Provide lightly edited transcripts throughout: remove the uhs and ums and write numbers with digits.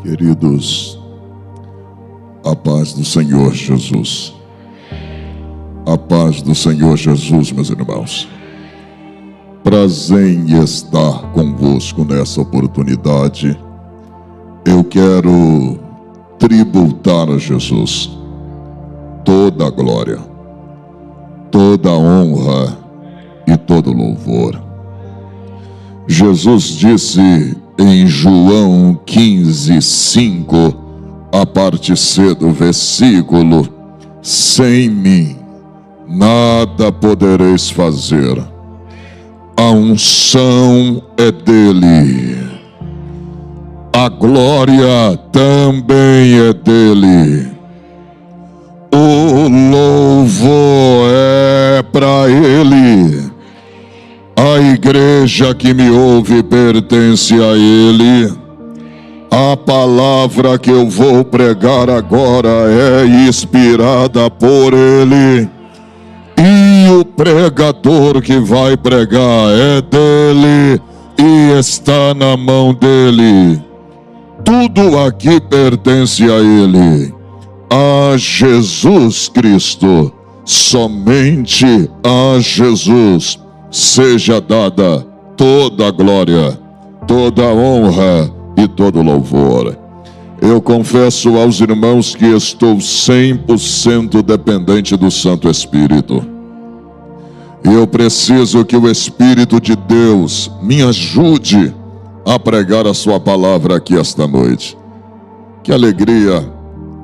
Queridos, a paz do Senhor Jesus. A paz do Senhor Jesus, meus irmãos. Prazer em estar convosco nessa oportunidade. Eu quero tributar a Jesus toda a glória, toda a honra e todo louvor. Jesus disse em João 15:5, a parte C do versículo: sem mim nada podereis fazer. A unção é dele, a glória também é dele, o louvor é para ele. A igreja que me ouve pertence a ele. A palavra que eu vou pregar agora é inspirada por ele. E o pregador que vai pregar é dele e está na mão dele. Tudo aqui pertence a ele. A Jesus Cristo, somente a Jesus, seja dada toda a glória, toda a honra e todo o louvor. Eu confesso aos irmãos que estou 100% dependente do Santo Espírito. Eu preciso que o Espírito de Deus me ajude a pregar a sua palavra aqui esta noite. Que alegria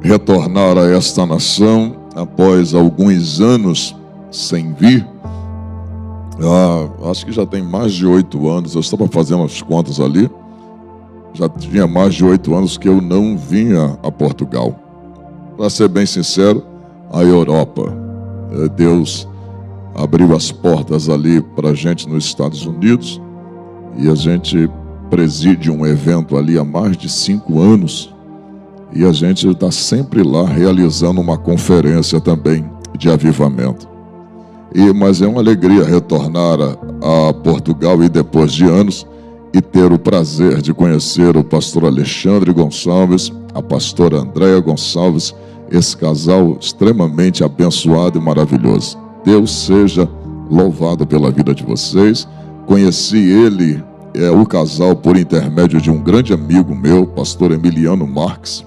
retornar a esta nação após alguns anos sem vir. Acho que já tem mais de 8 anos, eu estava fazendo as contas ali, já tinha mais de 8 anos que eu não vinha a Portugal. Para ser bem sincero, a Europa. Deus abriu as portas ali para a gente nos Estados Unidos e a gente preside um evento ali há mais de 5 anos e a gente está sempre lá realizando uma conferência também de avivamento. Mas é uma alegria retornar a Portugal e depois de anos e ter o prazer de conhecer o pastor Alexandre Gonçalves, a pastora Andréa Gonçalves, esse casal extremamente abençoado e maravilhoso. Deus seja louvado pela vida de vocês. Conheci o casal por intermédio de um grande amigo meu, pastor Emiliano Marques,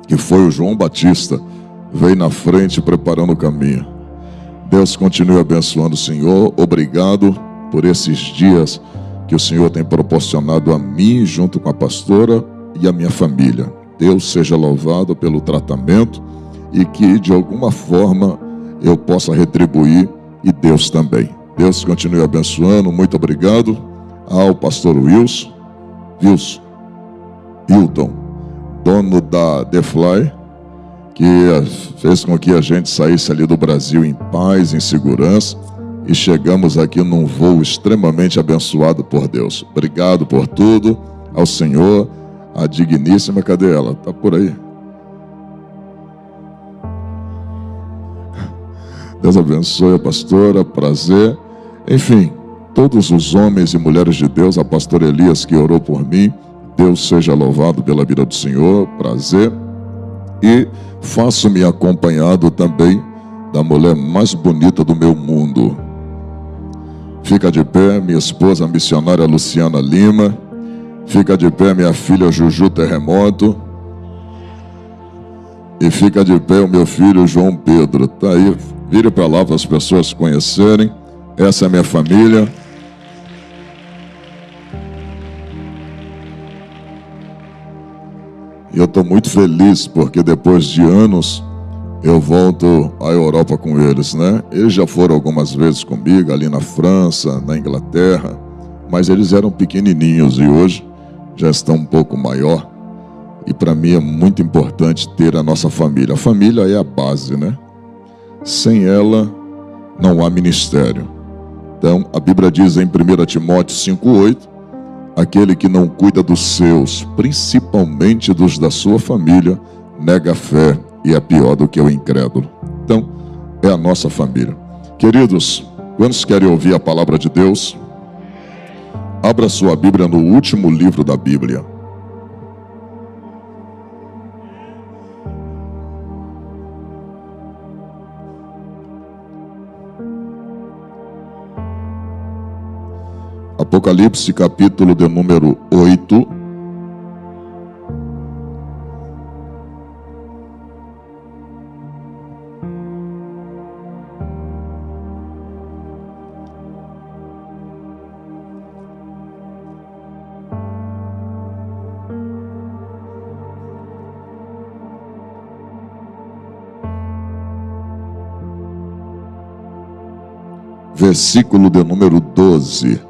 que foi o João Batista, veio na frente preparando o caminho. Deus continue abençoando o Senhor. Obrigado por esses dias que o Senhor tem proporcionado a mim, junto com a pastora e a minha família. Deus seja louvado pelo tratamento e que de alguma forma eu possa retribuir, e Deus também. Deus continue abençoando. Muito obrigado ao pastor Hilton, dono da The Fly, que fez com que a gente saísse ali do Brasil em paz, em segurança, e chegamos aqui num voo extremamente abençoado por Deus. Obrigado por tudo ao Senhor. A digníssima, cadê ela? Está por aí. Deus abençoe a pastora, prazer. Enfim, todos os homens e mulheres de Deus, a pastora Elias que orou por mim, Deus seja louvado pela vida do Senhor, prazer. E faço-me acompanhado também da mulher mais bonita do meu mundo. Fica de pé minha esposa, a missionária Luciana Lima. Fica de pé minha filha Juju Terremoto. E fica de pé o meu filho João Pedro. Está aí, vire para lá para as pessoas conhecerem. Essa é a minha família. E eu estou muito feliz porque depois de anos eu volto à Europa com eles, né? Eles já foram algumas vezes comigo ali na França, na Inglaterra, mas eles eram pequenininhos e hoje já estão um pouco maior. E para mim é muito importante ter a nossa família. A família é a base, né? Sem ela não há ministério. Então a Bíblia diz em 1 Timóteo 5:8, aquele que não cuida dos seus, principalmente dos da sua família, nega a fé e é pior do que o incrédulo. Então, é a nossa família. Queridos, quantos querem ouvir a palavra de Deus? Abra sua Bíblia no último livro da Bíblia. Apocalipse, capítulo de número 8. Versículo de número 12.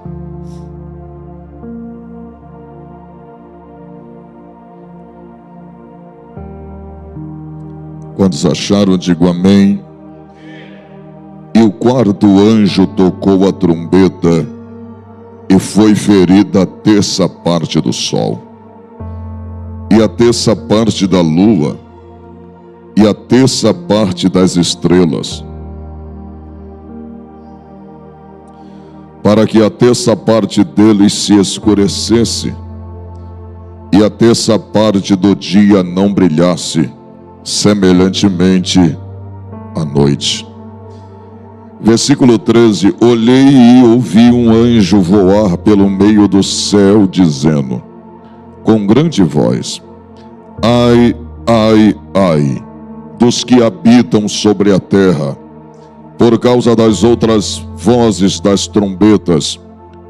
Quantos acharam, digo amém. E o quarto anjo tocou a trombeta, e foi ferida a terça parte do sol, e a terça parte da lua, e a terça parte das estrelas, para que a terça parte deles se escurecesse, e a terça parte do dia não brilhasse, semelhantemente à noite. Versículo 13: olhei e ouvi um anjo voar pelo meio do céu, dizendo, com grande voz: ai, ai, ai, dos que habitam sobre a terra, por causa das outras vozes das trombetas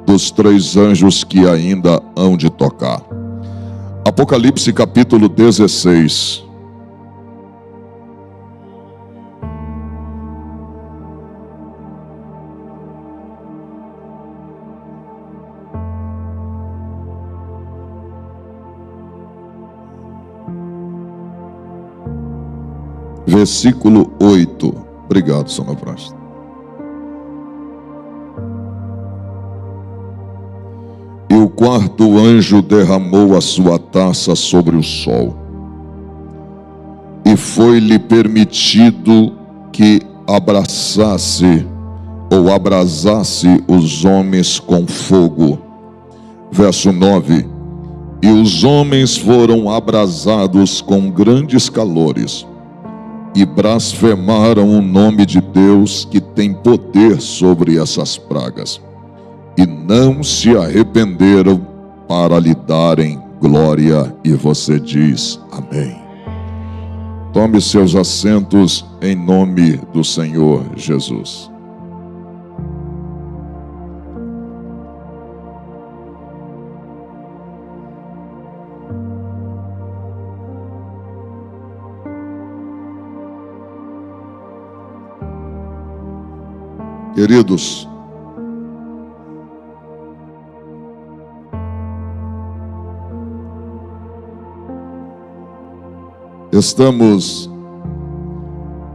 dos 3 anjos que ainda hão de tocar. Apocalipse capítulo 16. Versículo 8. Obrigado, Sonoplasta. E o quarto anjo derramou a sua taça sobre o sol, e foi-lhe permitido que abraçasse ou abrasasse os homens com fogo. Verso 9: e os homens foram abrasados com grandes calores, e blasfemaram o nome de Deus, que tem poder sobre essas pragas, e não se arrependeram para lhe darem glória. E você diz amém. Tome seus assentos em nome do Senhor Jesus. Queridos, estamos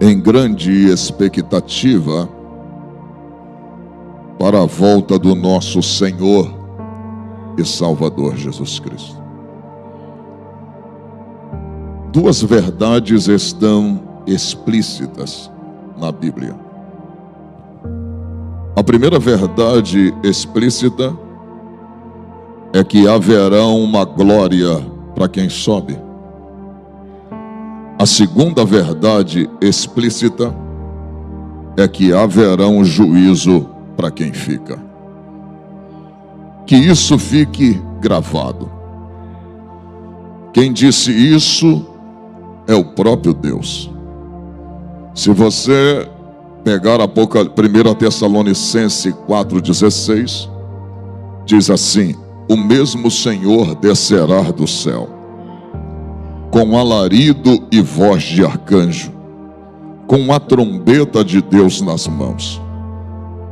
em grande expectativa para a volta do nosso Senhor e Salvador Jesus Cristo. 2 verdades estão explícitas na Bíblia. A primeira verdade explícita é que haverá uma glória para quem sobe. A segunda verdade explícita é que haverá um juízo para quem fica. Que isso fique gravado. Quem disse isso é o próprio Deus. Se você pegar 1 Tessalonicenses 4,16, diz assim: o mesmo Senhor descerá do céu, com alarido e voz de arcanjo, com a trombeta de Deus nas mãos.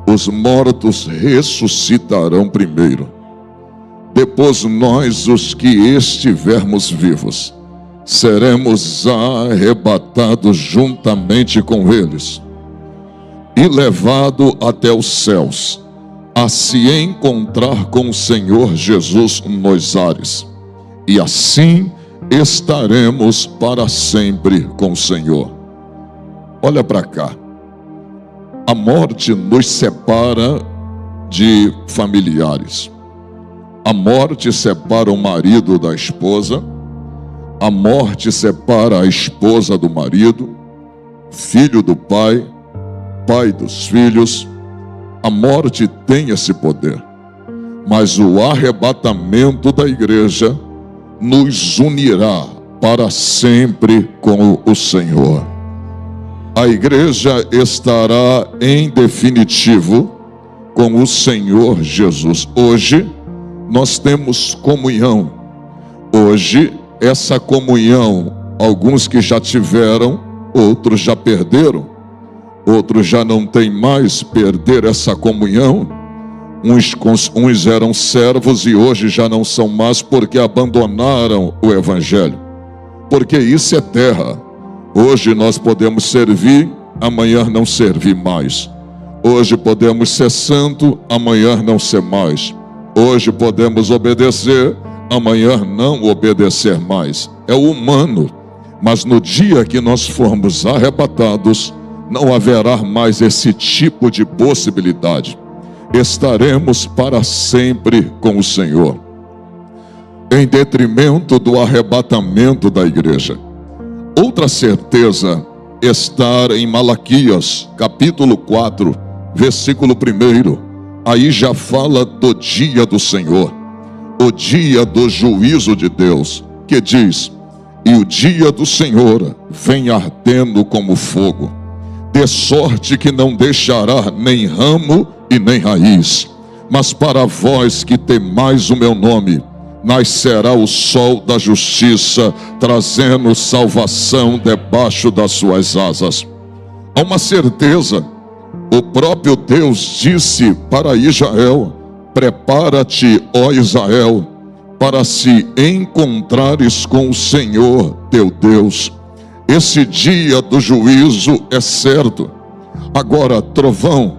Os mortos ressuscitarão primeiro. Depois nós, os que estivermos vivos, seremos arrebatados juntamente com eles e levado até os céus, a se encontrar com o Senhor Jesus nos ares, e assim estaremos para sempre com o Senhor. Olha para cá. A morte nos separa de familiares. A morte separa o marido da esposa. A morte separa a esposa do marido, filho do pai, pai dos filhos. A morte tem esse poder. mas o arrebatamento da igreja nos unirá para sempre com o Senhor. A igreja estará em definitivo com o Senhor Jesus. Hoje nós temos comunhão. Hoje essa comunhão, alguns que já tiveram, outros já perderam, outros já não têm mais, perder essa comunhão. Uns eram servos e hoje já não são mais porque abandonaram o Evangelho. Porque isso é terra. Hoje nós podemos servir, amanhã não servir mais. Hoje podemos ser santo, amanhã não ser mais. Hoje podemos obedecer, amanhã não obedecer mais. É humano. Mas no dia que nós formos arrebatados, não haverá mais esse tipo de possibilidade. Estaremos para sempre com o Senhor. Em detrimento do arrebatamento da igreja. Outra certeza está em Malaquias, capítulo 4, versículo 1. Aí já fala do dia do Senhor, o dia do juízo de Deus, que diz: e o dia do Senhor vem ardendo como fogo, de sorte que não deixará nem ramo e nem raiz. Mas para vós que temais o meu nome, nascerá o sol da justiça, trazendo salvação debaixo das suas asas. Há uma certeza. O próprio Deus disse para Israel: prepara-te, ó Israel, para se encontrares com o Senhor teu Deus. Esse dia do juízo é certo. Agora, trovão,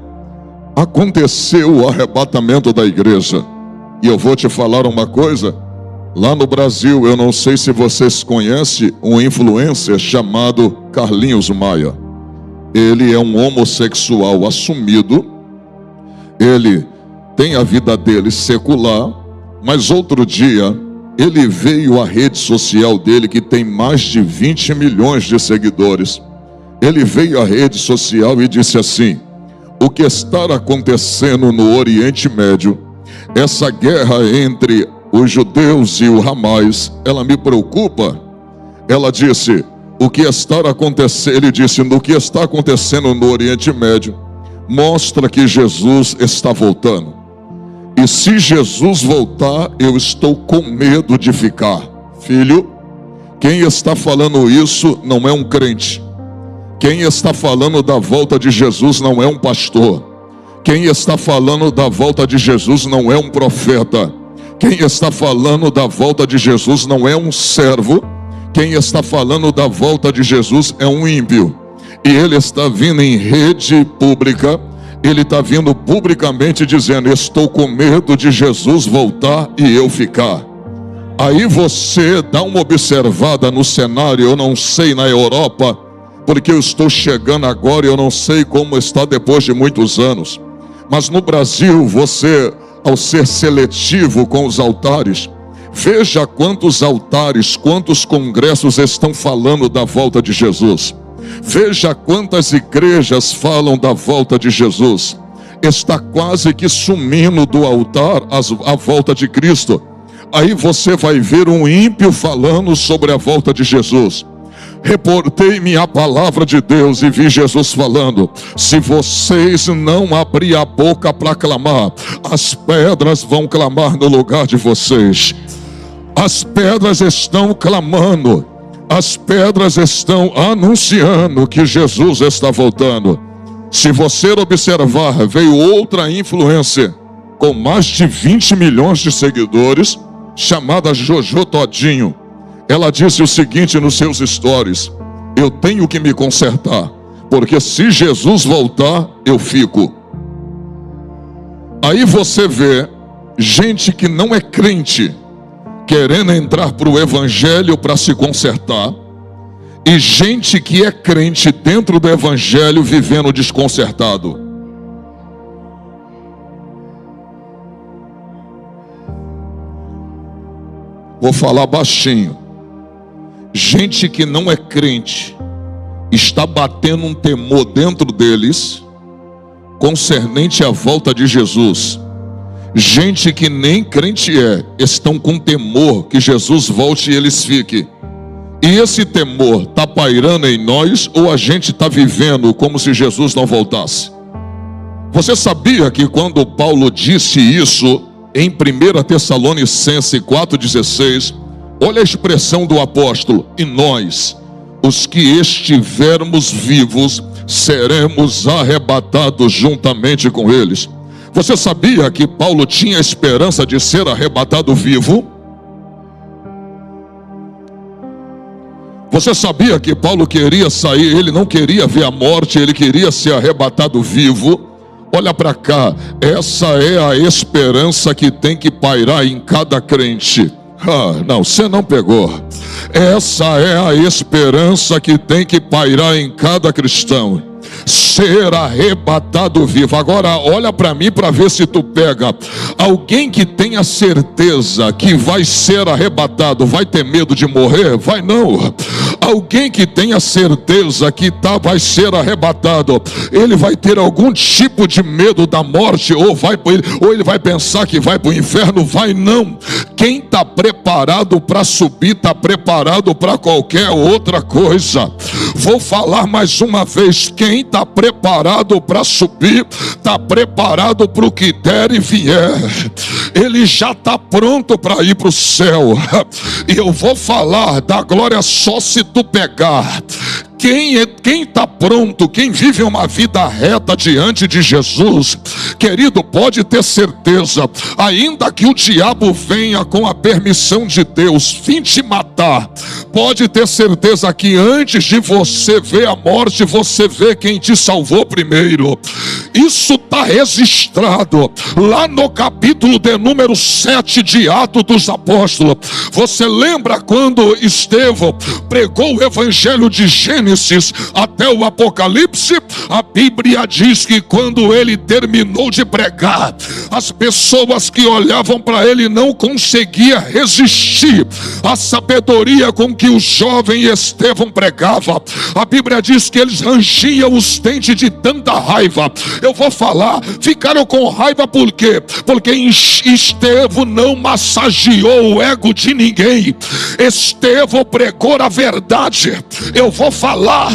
aconteceu o arrebatamento da igreja. E eu vou te falar uma coisa. Lá no Brasil, eu não sei se vocês conhecem um influencer chamado Carlinhos Maia. Ele é um homossexual assumido. Ele tem a vida dele secular. Mas outro dia, ele veio à rede social dele, que tem mais de 20 milhões de seguidores. Ele veio à rede social e disse assim: o que está acontecendo no Oriente Médio, essa guerra entre os judeus e o Hamas, ela me preocupa. Ela disse: o que está acontecendo, ele disse, no que está acontecendo no Oriente Médio, mostra que Jesus está voltando. E se Jesus voltar, eu estou com medo de ficar. Filho, quem está falando isso não é um crente. Quem está falando da volta de Jesus não é um pastor. Quem está falando da volta de Jesus não é um profeta. Quem está falando da volta de Jesus não é um servo. Quem está falando da volta de Jesus é um ímpio. E ele está vindo em rede pública. Ele está vindo publicamente dizendo: estou com medo de Jesus voltar e eu ficar. Aí você dá uma observada no cenário. Eu não sei na Europa, porque eu estou chegando agora e eu não sei como está depois de muitos anos. Mas no Brasil, você, ao ser seletivo com os altares, veja quantos altares, quantos congressos estão falando da volta de Jesus. Veja quantas igrejas falam da volta de Jesus. Está quase que sumindo do altar a volta de Cristo. Aí você vai ver um ímpio falando sobre a volta de Jesus. Reportei-me a palavra de Deus e vi Jesus falando: se vocês não abrir a boca para clamar, as pedras vão clamar no lugar de vocês. As pedras estão clamando. As pedras estão anunciando que Jesus está voltando. Se você observar, veio outra influencer com mais de 20 milhões de seguidores, chamada Jojo Todinho. Ela disse o seguinte nos seus stories: eu tenho que me consertar, porque se Jesus voltar, eu fico. Aí você vê gente que não é crente querendo entrar para o evangelho para se consertar, e gente que é crente dentro do evangelho vivendo desconcertado. Vou falar baixinho. Gente que não é crente está batendo um temor dentro deles concernente à volta de Jesus. gente que nem crente estão com temor que Jesus volte e eles fiquem. E esse temor está pairando em nós, ou a gente está vivendo como se Jesus não voltasse? Você sabia que quando Paulo disse isso em 1 Tessalonicenses 4,16, olha a expressão do apóstolo: e nós, os que estivermos vivos, seremos arrebatados juntamente com eles. Você sabia que Paulo tinha a esperança de ser arrebatado vivo? Você sabia que Paulo queria sair, ele não queria ver a morte, ele queria ser arrebatado vivo? Olha para cá, essa é a esperança que tem que pairar em cada crente. Não, você não pegou. Essa é a esperança que tem que pairar em cada cristão. Ser arrebatado vivo. Agora olha para mim para ver se tu pega. Alguém que tenha certeza que vai ser arrebatado vai ter medo de morrer? Vai não. Alguém que tenha certeza que vai ser arrebatado, ele vai ter algum tipo de medo da morte, ou ele vai pensar que vai para o inferno? Vai não. Quem está preparado para subir está preparado para qualquer outra coisa. Vou falar mais uma vez: quem está preparado para subir está preparado para o que der e vier. Ele já está pronto para ir para o céu. E eu vou falar da glória só se tu pegar. Quem está pronto, quem vive uma vida reta diante de Jesus, querido, pode ter certeza, ainda que o diabo venha com a permissão de Deus vim te matar, pode ter certeza que antes de você ver a morte, você vê quem te salvou primeiro. Isso está registrado lá no capítulo de número 7 de Atos dos Apóstolos. Você lembra quando Estevão pregou o evangelho de Gênesis até o Apocalipse? A Bíblia diz que quando ele terminou de pregar, as pessoas que olhavam para ele não conseguiam resistir à sabedoria com que o jovem Estevão pregava. A Bíblia diz que eles rangiam os dentes de tanta raiva. Eu vou falar, ficaram com raiva por quê? Porque Estevão não massageou o ego de ninguém. Estevão pregou a verdade. Eu vou falar,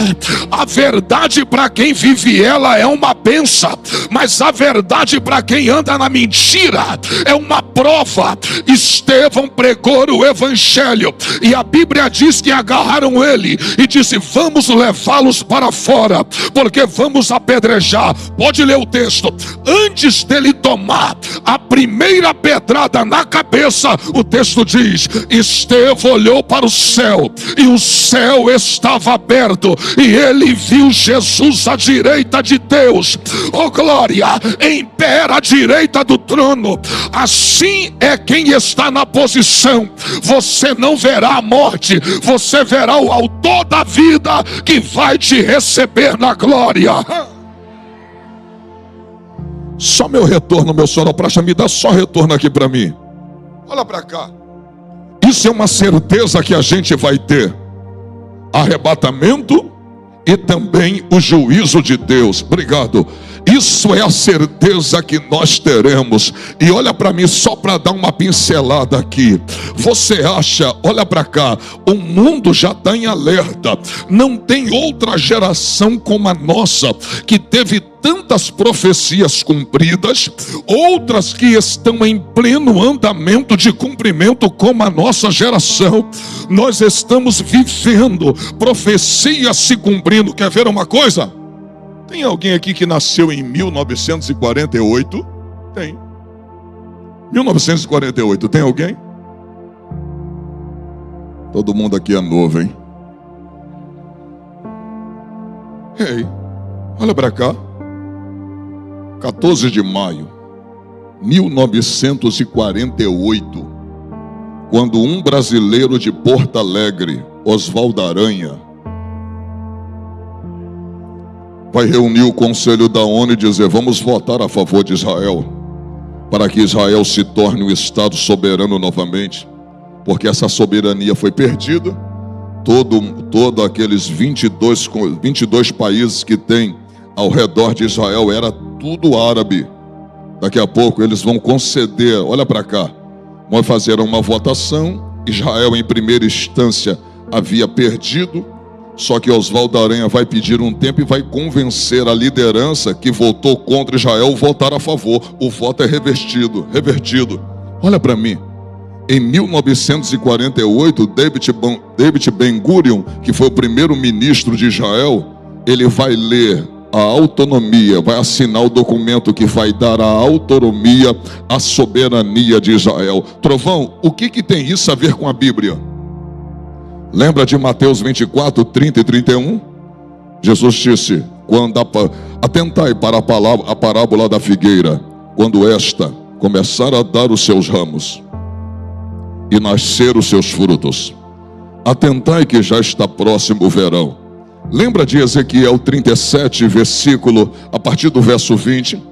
a verdade para quem vive ela é uma benção, mas a verdade para quem anda na mentira é uma prova. Estevão pregou o evangelho e a Bíblia diz que agarraram ele e disse: vamos levá-los para fora, porque vamos apedrejar. Pode ler o texto. Antes dele tomar a primeira pedrada na cabeça, o texto diz: Estevão olhou para o céu e o céu estava aberto e ele viu Jesus à direita de Deus. Oh glória, em pé à direita do trono. Assim é quem está na posição. Você não verá a morte, você verá o autor da vida que vai te receber na glória. Só meu retorno, meu sonoplasta, me dá só retorno aqui para mim. Olha para cá. Isso é uma certeza que a gente vai ter: arrebatamento e também o juízo de Deus. Obrigado. Isso é a certeza que nós teremos. E olha para mim, só para dar uma pincelada aqui. Você acha, olha para cá, o mundo já está em alerta. Não tem outra geração como a nossa que teve tantas profecias cumpridas, outras que estão em pleno andamento de cumprimento como a nossa geração. Nós estamos vivendo profecias se cumprindo. Quer ver uma coisa? Tem alguém aqui que nasceu em 1948? Tem. 1948, tem alguém? Todo mundo aqui é novo, hein? Ei, olha para cá. 14 de maio, 1948, quando um brasileiro de Porto Alegre, Oswaldo Aranha, vai reunir o Conselho da ONU e dizer: vamos votar a favor de Israel, para que Israel se torne um Estado soberano novamente, porque essa soberania foi perdida. Todo aqueles 22 países que tem ao redor de Israel era tudo árabe. Daqui a pouco eles vão conceder, olha para cá, vão fazer uma votação. Israel em primeira instância havia perdido, só que Oswaldo Aranha vai pedir um tempo e vai convencer a liderança que votou contra Israel a votar a favor. O voto é revertido. Olha para mim. Em 1948, David Ben-Gurion, que foi o primeiro ministro de Israel, ele vai ler a autonomia, vai assinar o documento que vai dar a autonomia, a soberania de Israel. Trovão, o que tem isso a ver com a Bíblia? Lembra de Mateus 24, 30 e 31? Jesus disse, atentai para a parábola da figueira, quando esta começar a dar os seus ramos e nascer os seus frutos. Atentai que já está próximo o verão. Lembra de Ezequiel 37, versículo, a partir do verso 20,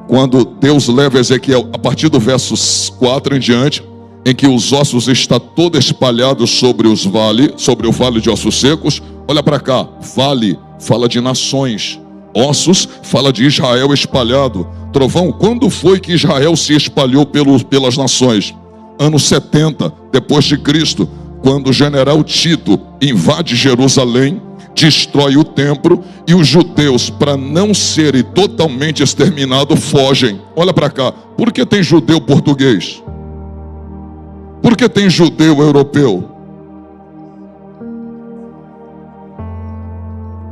quando Deus leva Ezequiel, a partir do verso 4 em diante, em que os ossos estão todos espalhados sobre o vale de ossos secos. Olha para cá, vale fala de nações, ossos fala de Israel espalhado. Trovão, quando foi que Israel se espalhou pelas nações? Ano 70 depois de Cristo, quando o general Tito invade Jerusalém, destrói o templo e os judeus, para não serem totalmente exterminados, fogem. Olha para cá, por que tem judeu português? Por que tem judeu europeu?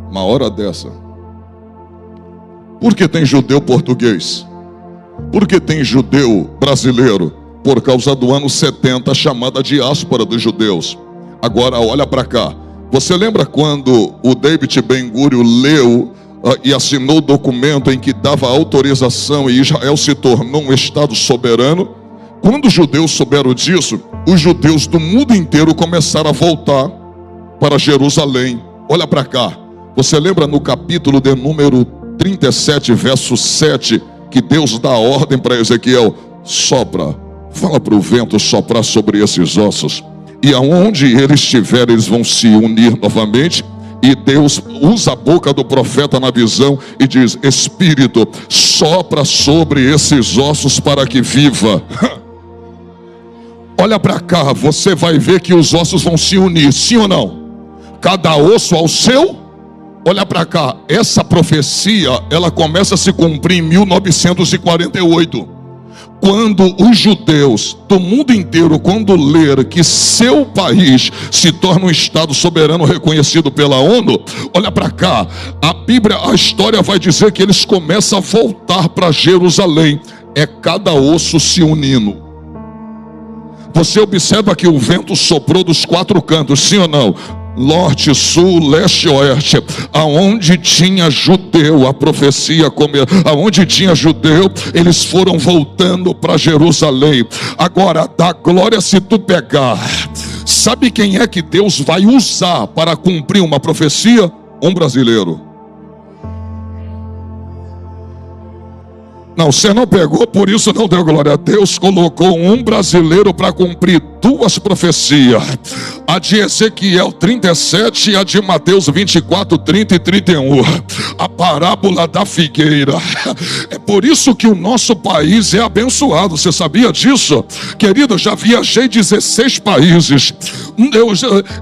Uma hora dessa. Por que tem judeu português? Por que tem judeu brasileiro? Por causa do ano 70, chamada diáspora dos judeus. Agora olha para cá. Você lembra quando o David Ben-Gurion leu e assinou o documento em que dava autorização e Israel se tornou um estado soberano? Quando os judeus souberam disso, os judeus do mundo inteiro começaram a voltar para Jerusalém. Olha para cá. Você lembra no capítulo de número 37, verso 7, que Deus dá a ordem para Ezequiel: sopra, fala para o vento soprar sobre esses ossos, e aonde eles estiverem, eles vão se unir novamente. E Deus usa a boca do profeta na visão e diz: Espírito, sopra sobre esses ossos para que viva. Olha para cá, você vai ver que os ossos vão se unir, sim ou não? Cada osso ao seu. Olha para cá, essa profecia, ela começa a se cumprir em 1948. Quando os judeus do mundo inteiro, quando ler que seu país se torna um estado soberano reconhecido pela ONU, olha para cá, a Bíblia, a história vai dizer que eles começam a voltar para Jerusalém. É cada osso se unindo. Você observa que o vento soprou dos quatro cantos, sim ou não? Norte, sul, leste e oeste. Aonde tinha judeu, a profecia aonde tinha judeu, eles foram voltando para Jerusalém. Agora, dá glória se tu pegar. Sabe quem é que Deus vai usar para cumprir uma profecia? Um brasileiro. Não, você não pegou, por isso não deu glória a Deus. Colocou um brasileiro para cumprir duas profecias: a de Ezequiel 37 e a de Mateus 24, 30 e 31. A parábola da figueira. É por isso que o nosso país é abençoado. Você sabia disso? Querido, eu já viajei 16 países.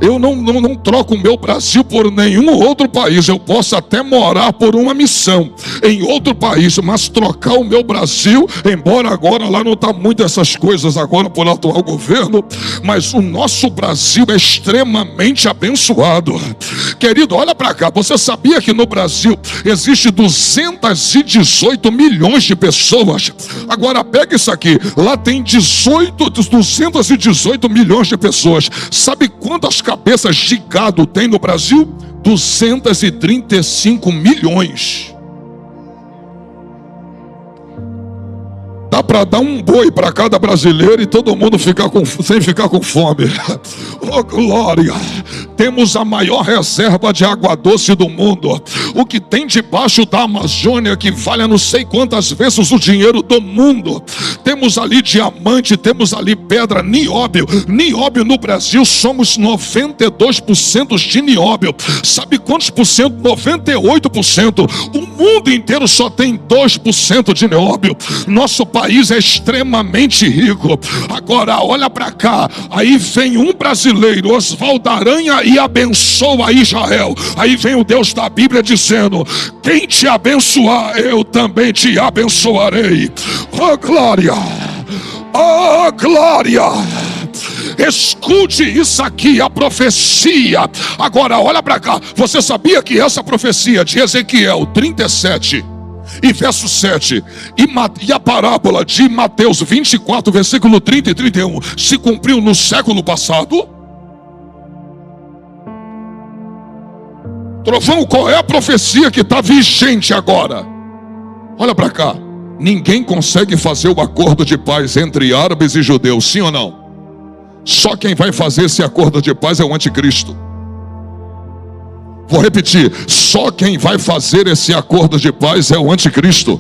Eu não troco o meu Brasil por nenhum outro país. Eu posso até morar por uma missão em outro país, mas trocar o meu Brasil, embora agora lá não está muito essas coisas agora por atual governo, mas o nosso Brasil é extremamente abençoado. Querido, olha para cá, você sabia que no Brasil existe 218 milhões de pessoas? Agora pega isso aqui, lá tem 218 milhões de pessoas. Sabe quantas cabeças de gado tem no Brasil? 235 milhões. Dá para dar um boi para cada brasileiro e todo mundo sem ficar com fome. Oh glória! temos a maior reserva de água doce do mundo. O que tem debaixo da Amazônia que vale a não sei quantas vezes o dinheiro do mundo. Temos ali diamante, temos ali pedra, nióbio. Nióbio no Brasil somos 92% de nióbio. Sabe quantos por cento? 98%. O mundo inteiro só tem 2% de nióbio. Nosso país é extremamente rico. Agora olha para cá, aí vem um brasileiro, Oswaldo Aranha, e abençoa Israel. Aí vem o Deus da Bíblia dizendo: quem te abençoar, eu também te abençoarei. Oh glória, oh glória. Escute isso aqui, a profecia. Agora olha para cá, você sabia que essa profecia de Ezequiel 37 e verso 7 e a parábola de Mateus 24, versículo 30 e 31 se cumpriu no século passado? Trovão, qual é a profecia que está vigente agora? Olha para cá. Ninguém consegue fazer o acordo de paz entre árabes e judeus, sim ou não? Só quem vai fazer esse acordo de paz é o anticristo. Vou repetir, só quem vai fazer esse acordo de paz é o anticristo.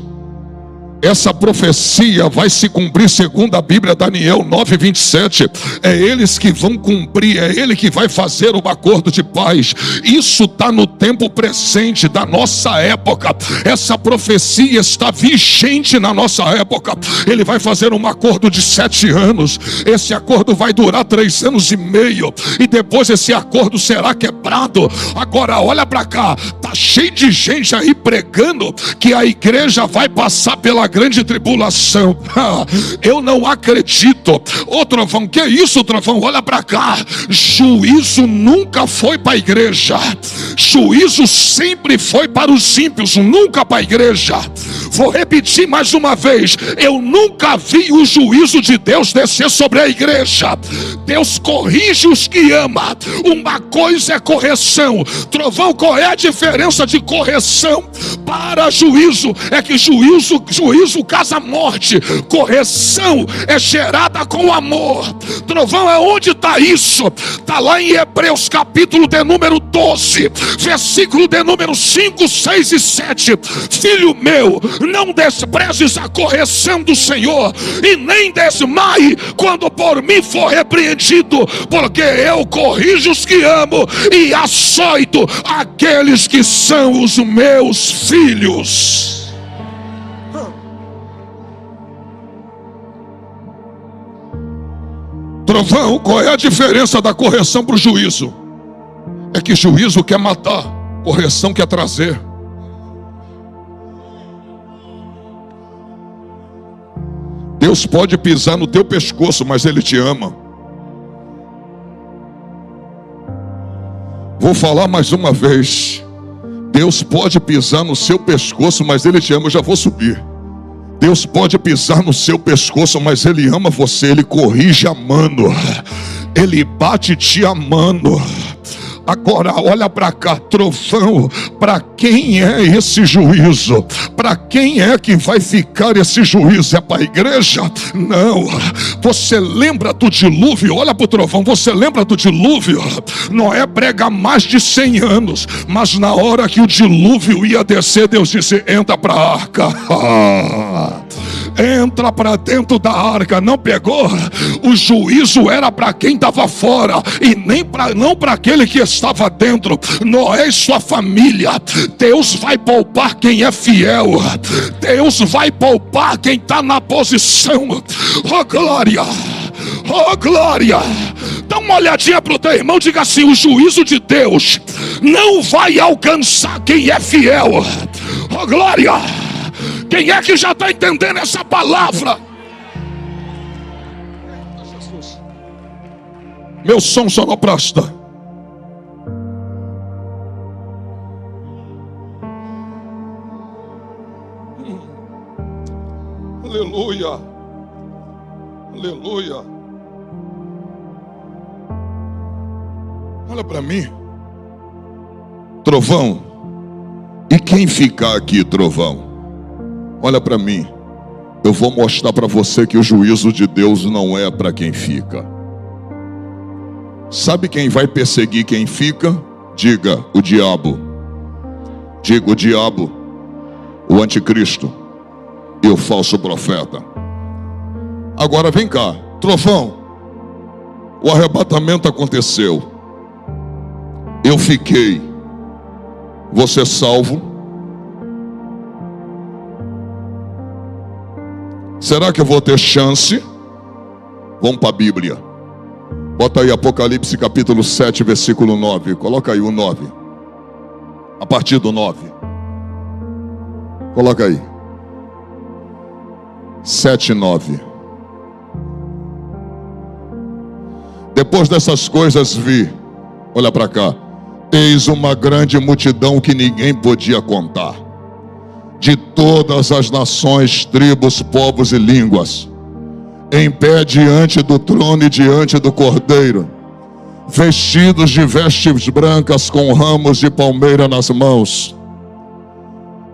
Essa profecia vai se cumprir segundo a Bíblia, Daniel 9:27. É eles que vão cumprir, é ele que vai fazer o acordo de paz. Isso está no tempo presente da nossa época. Essa profecia está vigente na nossa época. Ele vai fazer um acordo de 7 anos. Esse acordo vai durar 3 anos e meio. E depois esse acordo será quebrado. Agora olha para cá, tá cheio de gente aí pregando que a igreja vai passar pela grande tribulação. Eu não acredito. Ô trovão, que é isso, trovão? Olha para cá. Juízo nunca foi para a igreja. Juízo sempre foi para os ímpios, nunca para a igreja. Vou repetir mais uma vez. Eu nunca vi o juízo de Deus descer sobre a igreja. Deus corrige os que ama. Uma coisa é correção. Trovão, qual é a diferença de correção para juízo? É que juízo causa morte. Correção é gerada com amor. Trovão, é onde está isso? Está lá em Hebreus capítulo de número 12, versículo de número 5, 6 e 7. Filho meu, não desprezes a correção do Senhor, e nem desmaie quando por mim for repreendido, porque eu corrijo os que amo e açoito aqueles que são os meus filhos. Trovão, qual é a diferença da correção para o juízo? É que juízo quer matar, correção quer trazer. Deus pode pisar no teu pescoço, mas Ele te ama. Vou falar mais uma vez. Deus pode pisar no seu pescoço, mas Ele te ama. Eu já vou subir. Deus pode pisar no seu pescoço, mas Ele ama você. Ele corrige amando. Ele bate te amando. Agora olha para cá, trovão. Para quem é esse juízo? Para quem é que vai ficar esse juízo? É para a igreja? Não. Você lembra do dilúvio? Olha para o trovão. Você lembra do dilúvio? Noé prega mais de 100 anos, mas na hora que o dilúvio ia descer, Deus disse: entra para a arca. Entra para dentro da arca. Não pegou? O juízo era para quem estava fora e não para aquele que estava dentro. Noé e sua família. Deus vai poupar quem é fiel. Deus vai poupar quem está na posição. Oh glória, oh glória. Dá uma olhadinha para o teu irmão, diga assim: o juízo de Deus não vai alcançar quem é fiel. Oh glória. Quem é que já está entendendo essa palavra? Meu som sonoplasta. Aleluia. Aleluia. Olha para mim. Trovão. E quem ficar aqui, trovão? Olha para mim, eu vou mostrar para você que o juízo de Deus não é para quem fica. Sabe quem vai perseguir quem fica? Diga, o diabo. Diga, o diabo, o anticristo e o falso profeta. Agora vem cá, trovão. O arrebatamento aconteceu. Eu fiquei. Você salvo? Será que eu vou ter chance? Vamos para a Bíblia. Bota aí Apocalipse capítulo 7, versículo 9. Coloca aí o 9. A partir do 9. Coloca aí. 7, 9. Depois dessas coisas vi, olha para cá, eis uma grande multidão que ninguém podia contar, de todas as nações, tribos, povos e línguas, em pé diante do trono e diante do Cordeiro, vestidos de vestes brancas com ramos de palmeira nas mãos,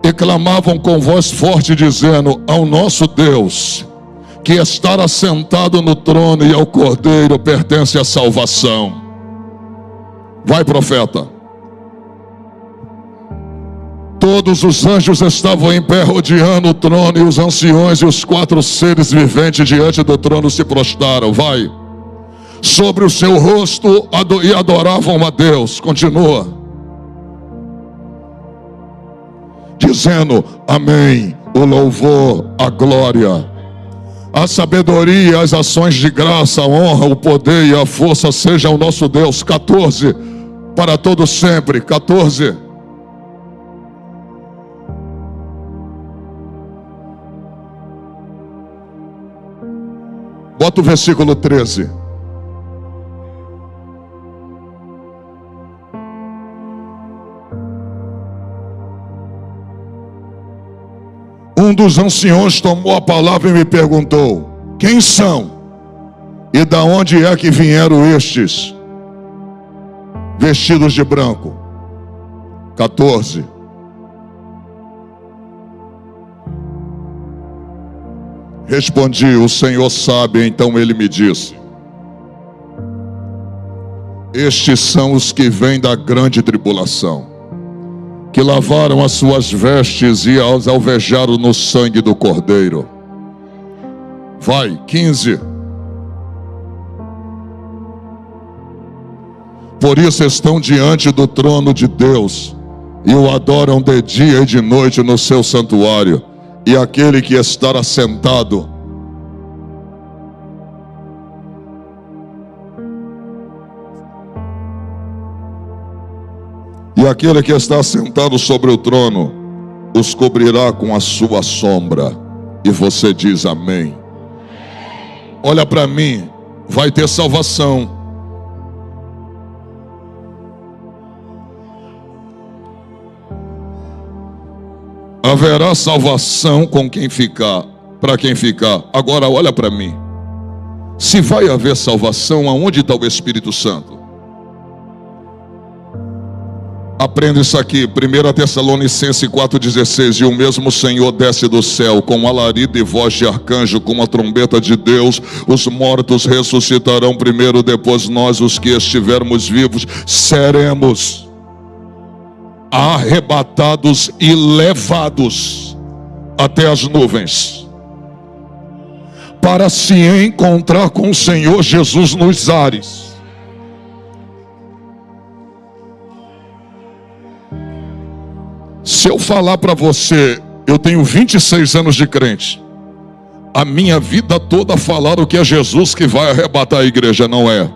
e clamavam com voz forte, dizendo: ao nosso Deus, que está assentado no trono, e ao Cordeiro pertence a salvação. Vai, profeta. Todos os anjos estavam em pé rodeando o trono, e os anciões e os 4 seres viventes diante do trono se prostraram. Vai. Sobre o seu rosto e adoravam a Deus. Continua. Dizendo: amém, o louvor, a glória, a sabedoria, as ações de graça, a honra, o poder e a força seja o nosso Deus. 14, para todo sempre. 14. Bota o versículo 13. Um dos anciões tomou a palavra e me perguntou: quem são? E da onde é que vieram estes vestidos de branco? 14. Respondi: o Senhor sabe. Então ele me disse: estes são os que vêm da grande tribulação, que lavaram as suas vestes e as alvejaram no sangue do Cordeiro. Vai, 15. Por isso estão diante do trono de Deus e o adoram de dia e de noite no seu santuário. E aquele que está assentado sobre o trono os cobrirá com a sua sombra. E você diz amém. Olha para mim, vai ter salvação. Haverá salvação com quem ficar, para quem ficar. Agora olha para mim. Se vai haver salvação, aonde está o Espírito Santo? Aprenda isso aqui, 1 Tessalonicenses 4,16. E o mesmo Senhor desce do céu com alarido e voz de arcanjo, com a trombeta de Deus. Os mortos ressuscitarão primeiro, depois nós, os que estivermos vivos, seremos arrebatados e levados até as nuvens, para se encontrar com o Senhor Jesus nos ares. Se eu falar para você, eu tenho 26 anos de crente, a minha vida toda falaram que é Jesus que vai arrebatar a igreja. Não é.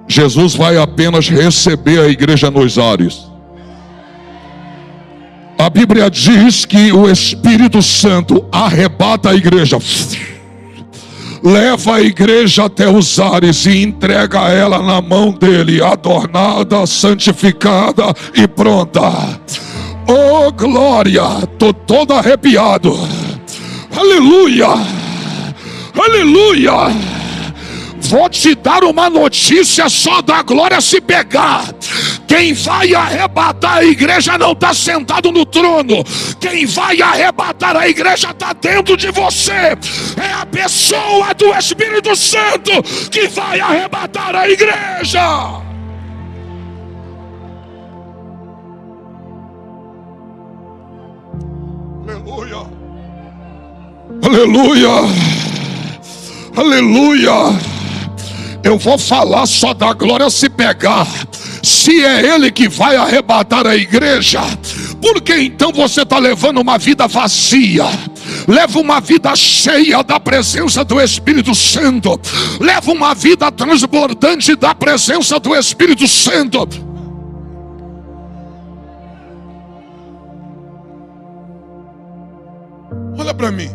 Jesus vai apenas receber a igreja nos ares. A Bíblia diz que o Espírito Santo arrebata a igreja, leva a igreja até os ares e entrega ela na mão dele, adornada, santificada e pronta. Oh glória, estou todo arrepiado. Aleluia, aleluia. Vou te dar uma notícia só da glória se pegar. Quem vai arrebatar a igreja não está sentado no trono. Quem vai arrebatar a igreja está dentro de você. É a pessoa do Espírito Santo que vai arrebatar a igreja. Aleluia. Aleluia. Aleluia. Eu vou falar só da glória se pegar. Se é Ele que vai arrebatar a igreja, por que então você está levando uma vida vazia? Leva uma vida cheia da presença do Espírito Santo. Leva uma vida transbordante da presença do Espírito Santo. Olha para mim.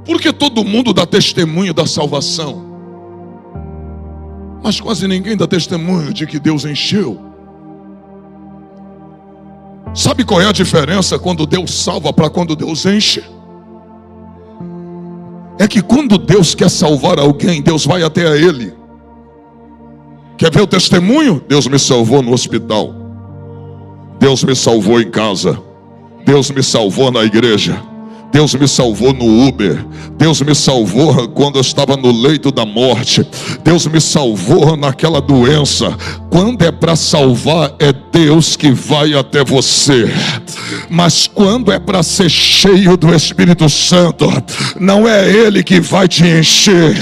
Porque todo mundo dá testemunho da salvação, mas quase ninguém dá testemunho de que Deus encheu. Sabe qual é a diferença quando Deus salva para quando Deus enche? É que quando Deus quer salvar alguém, Deus vai até a ele. Quer ver o testemunho? Deus me salvou no hospital. Deus me salvou em casa. Deus me salvou na igreja. Deus me salvou no Uber. Deus me salvou quando eu estava no leito da morte. Deus me salvou naquela doença. Quando é para salvar, é Deus que vai até você. Mas quando é para ser cheio do Espírito Santo, não é Ele que vai te encher.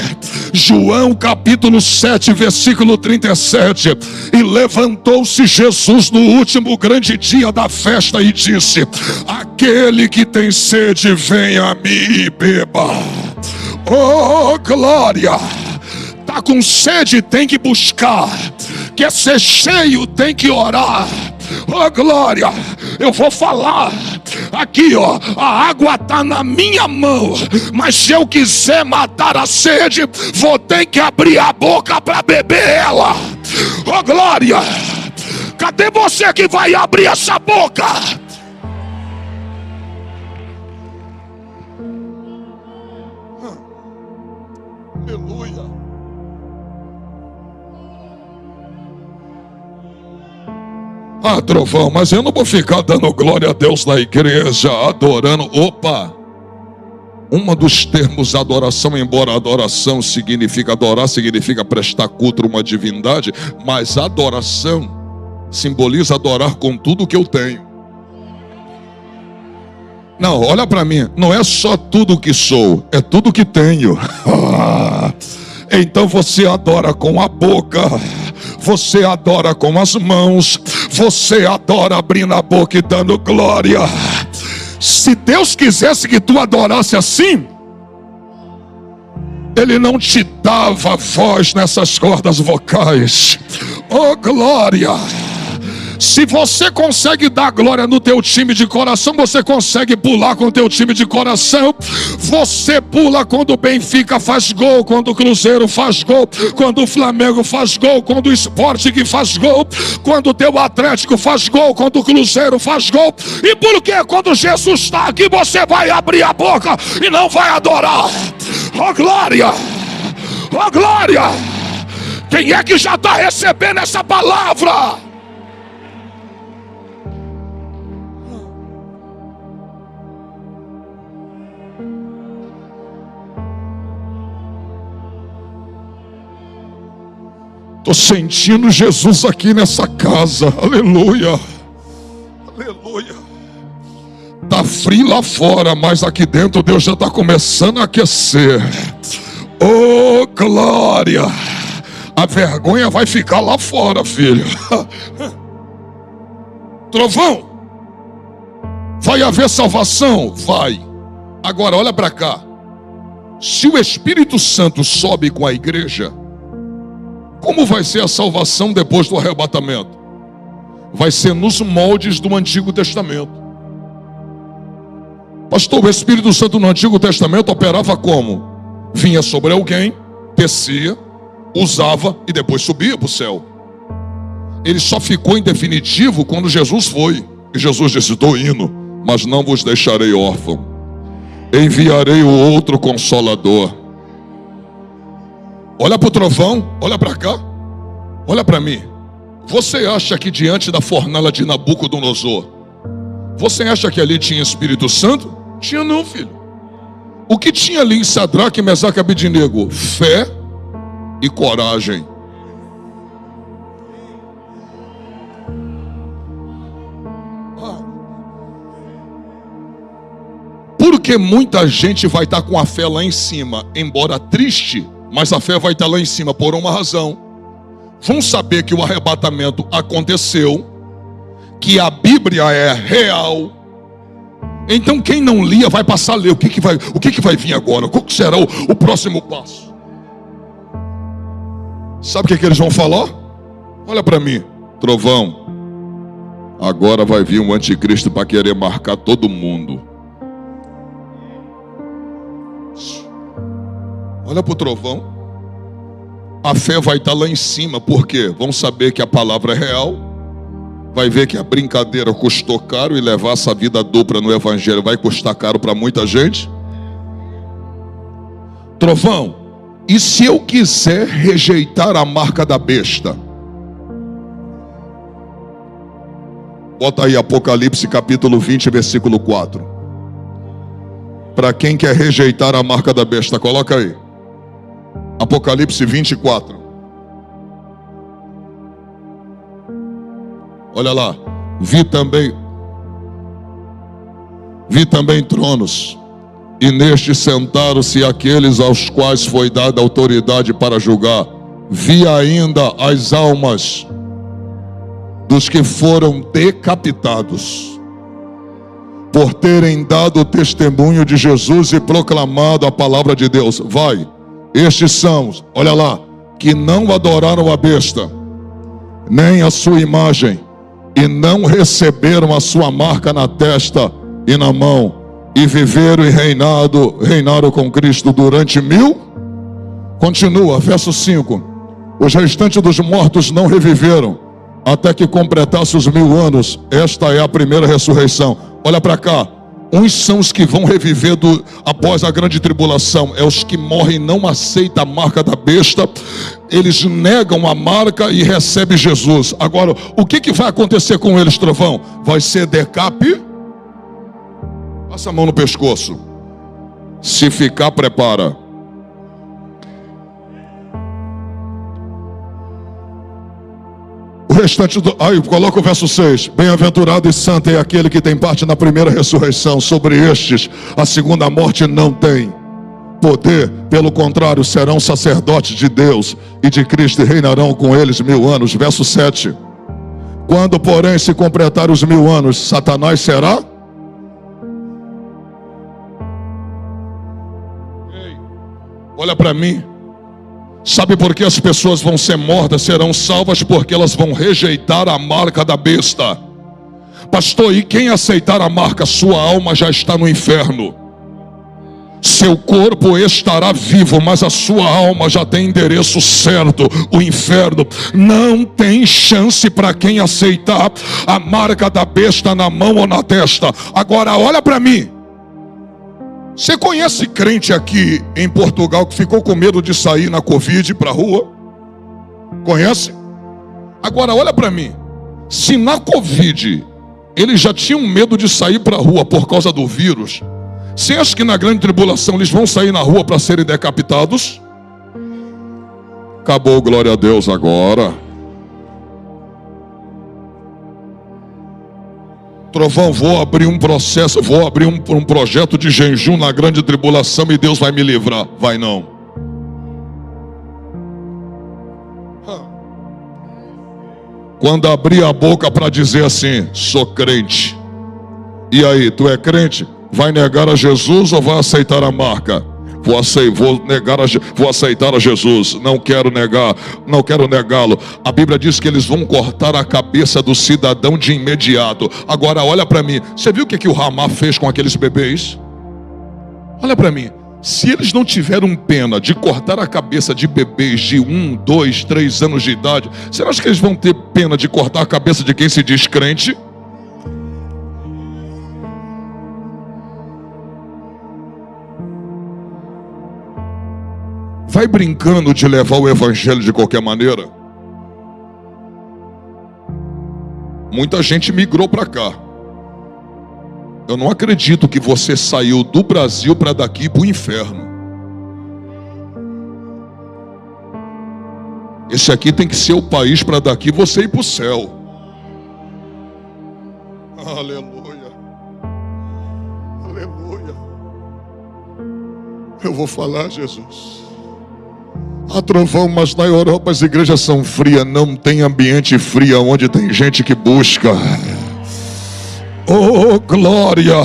João capítulo 7, versículo 37. E levantou-se Jesus no último grande dia da festa e disse: aquele que tem sede, venha a mim e beba. Oh, glória! Tá com sede, tem que buscar. Quer ser cheio, tem que orar. Oh, glória! Eu vou falar aqui, ó. A água tá na minha mão, mas se eu quiser matar a sede, vou ter que abrir a boca para beber ela. Oh, glória! Cadê você que vai abrir essa boca? Aleluia. Ah, Trovão, mas eu não vou ficar dando glória a Deus na igreja, adorando. Opa! Um dos termos adoração, embora adoração significa adorar, significa prestar culto a uma divindade, mas adoração simboliza adorar com tudo que eu tenho. Não, olha para mim, não é só tudo que sou, é tudo que tenho. Então você adora com a boca, você adora com as mãos, você adora abrindo a boca e dando glória. Se Deus quisesse que tu adorasse assim, Ele não te dava voz nessas cordas vocais. Oh, glória! Se você consegue dar glória no teu time de coração, você consegue pular com o teu time de coração. Você pula quando o Benfica faz gol, quando o Cruzeiro faz gol, quando o Flamengo faz gol, quando o Sport que faz gol, quando o teu Atlético faz gol, quando o Cruzeiro faz gol. E por que quando Jesus está aqui você vai abrir a boca e não vai adorar? Oh, glória! Oh, glória! Quem é que já está recebendo essa palavra? Estou sentindo Jesus aqui nessa casa. Aleluia. Aleluia. Está frio lá fora, mas aqui dentro Deus já está começando a aquecer. Oh, glória. A vergonha vai ficar lá fora, filho. Trovão, vai haver salvação? Vai. Agora olha para cá. Se o Espírito Santo sobe com a igreja, como vai ser a salvação depois do arrebatamento? Vai ser nos moldes do Antigo Testamento. Pastor, o Espírito Santo no Antigo Testamento operava como? Vinha sobre alguém, descia, usava e depois subia para o céu. Ele só ficou em definitivo quando Jesus foi. E Jesus disse: estou indo, mas não vos deixarei órfão. Enviarei o outro Consolador. Olha para o Trovão, olha para cá, olha para mim. Você acha que diante da fornalha de Nabucodonosor, você acha que ali tinha Espírito Santo? Tinha não, filho. O que tinha ali em Sadraque, Mesaque e Abednego? Fé e coragem. Porque muita gente vai estar com a fé lá em cima, embora triste, mas a fé vai estar lá em cima por uma razão. Vão saber que o arrebatamento aconteceu, que a Bíblia é real. Então quem não lia vai passar a ler. O que vai vir agora? Qual será o próximo passo? Sabe o que eles vão falar? Olha para mim, trovão. Agora vai vir um anticristo para querer marcar todo mundo. Olha para o trovão. A fé vai estar lá em cima, porque vão saber que a palavra é real. Vai ver que a brincadeira custou caro, e levar essa vida dupla no evangelho vai custar caro para muita gente. Trovão, e se eu quiser rejeitar a marca da besta? Bota aí Apocalipse capítulo 20, versículo 4. Para quem quer rejeitar a marca da besta, coloca aí. Apocalipse 24. Olha lá. Vi também tronos, e nestes sentaram-se aqueles aos quais foi dada autoridade para julgar. Vi ainda as almas dos que foram decapitados, por terem dado o testemunho de Jesus e proclamado a palavra de Deus. Vai. Estes são, olha lá, que não adoraram a besta, nem a sua imagem, e não receberam a sua marca na testa e na mão, e viveram e reinaram com Cristo durante 1000. Continua, verso 5. Os restantes dos mortos não reviveram, até que completasse os 1000 anos. Esta é a primeira ressurreição. Olha para cá. Uns são os que vão reviver após a grande tribulação. É os que morrem e não aceitam a marca da besta. Eles negam a marca e recebem Jesus. Agora, o que vai acontecer com eles, trovão? Vai ser decape? Passa a mão no pescoço. Se ficar, prepara. O restante aí, coloca o verso 6. Bem-aventurado e santo é aquele que tem parte na primeira ressurreição. Sobre estes, a segunda morte não tem poder. Pelo contrário, serão sacerdotes de Deus e de Cristo, e reinarão com eles 1000 anos. Verso 7. Quando, porém, se completar os 1000 anos, Satanás será? Ei, olha para mim. Sabe por que as pessoas vão ser mortas, serão salvas? Porque elas vão rejeitar a marca da besta. Pastor, e quem aceitar a marca, sua alma já está no inferno. Seu corpo estará vivo, mas a sua alma já tem endereço certo, o inferno. Não tem chance para quem aceitar a marca da besta na mão ou na testa. Agora olha para mim. Você conhece crente aqui em Portugal que ficou com medo de sair na Covid para a rua? Conhece? Agora olha para mim. Se na Covid eles já tinham medo de sair para a rua por causa do vírus, você acha que na grande tribulação eles vão sair na rua para serem decapitados? Acabou, glória a Deus agora. Trovão, vou abrir um processo, vou abrir um projeto de jejum na grande tribulação e Deus vai me livrar. Vai não. Quando abrir a boca para dizer assim, sou crente. E aí, tu é crente? Vai negar a Jesus ou vai aceitar a marca? Vou aceitar a Jesus. Não quero negá-lo. A Bíblia diz que eles vão cortar a cabeça do cidadão de imediato. Agora olha para mim. Você viu o que o Ramá fez com aqueles bebês? Olha para mim. Se eles não tiveram pena de cortar a cabeça de bebês de 1, 2, 3 anos de idade, você acha que eles vão ter pena de cortar a cabeça de quem se diz crente? Vai brincando de levar o evangelho de qualquer maneira. Muita gente migrou para cá. Eu não acredito que você saiu do Brasil para daqui para o inferno. Esse aqui tem que ser o país para daqui você ir para o céu. Aleluia. Aleluia. Eu vou falar, Jesus. Há trovão, mas na Europa as igrejas são frias. Não tem ambiente frio onde tem gente que busca. Oh, glória!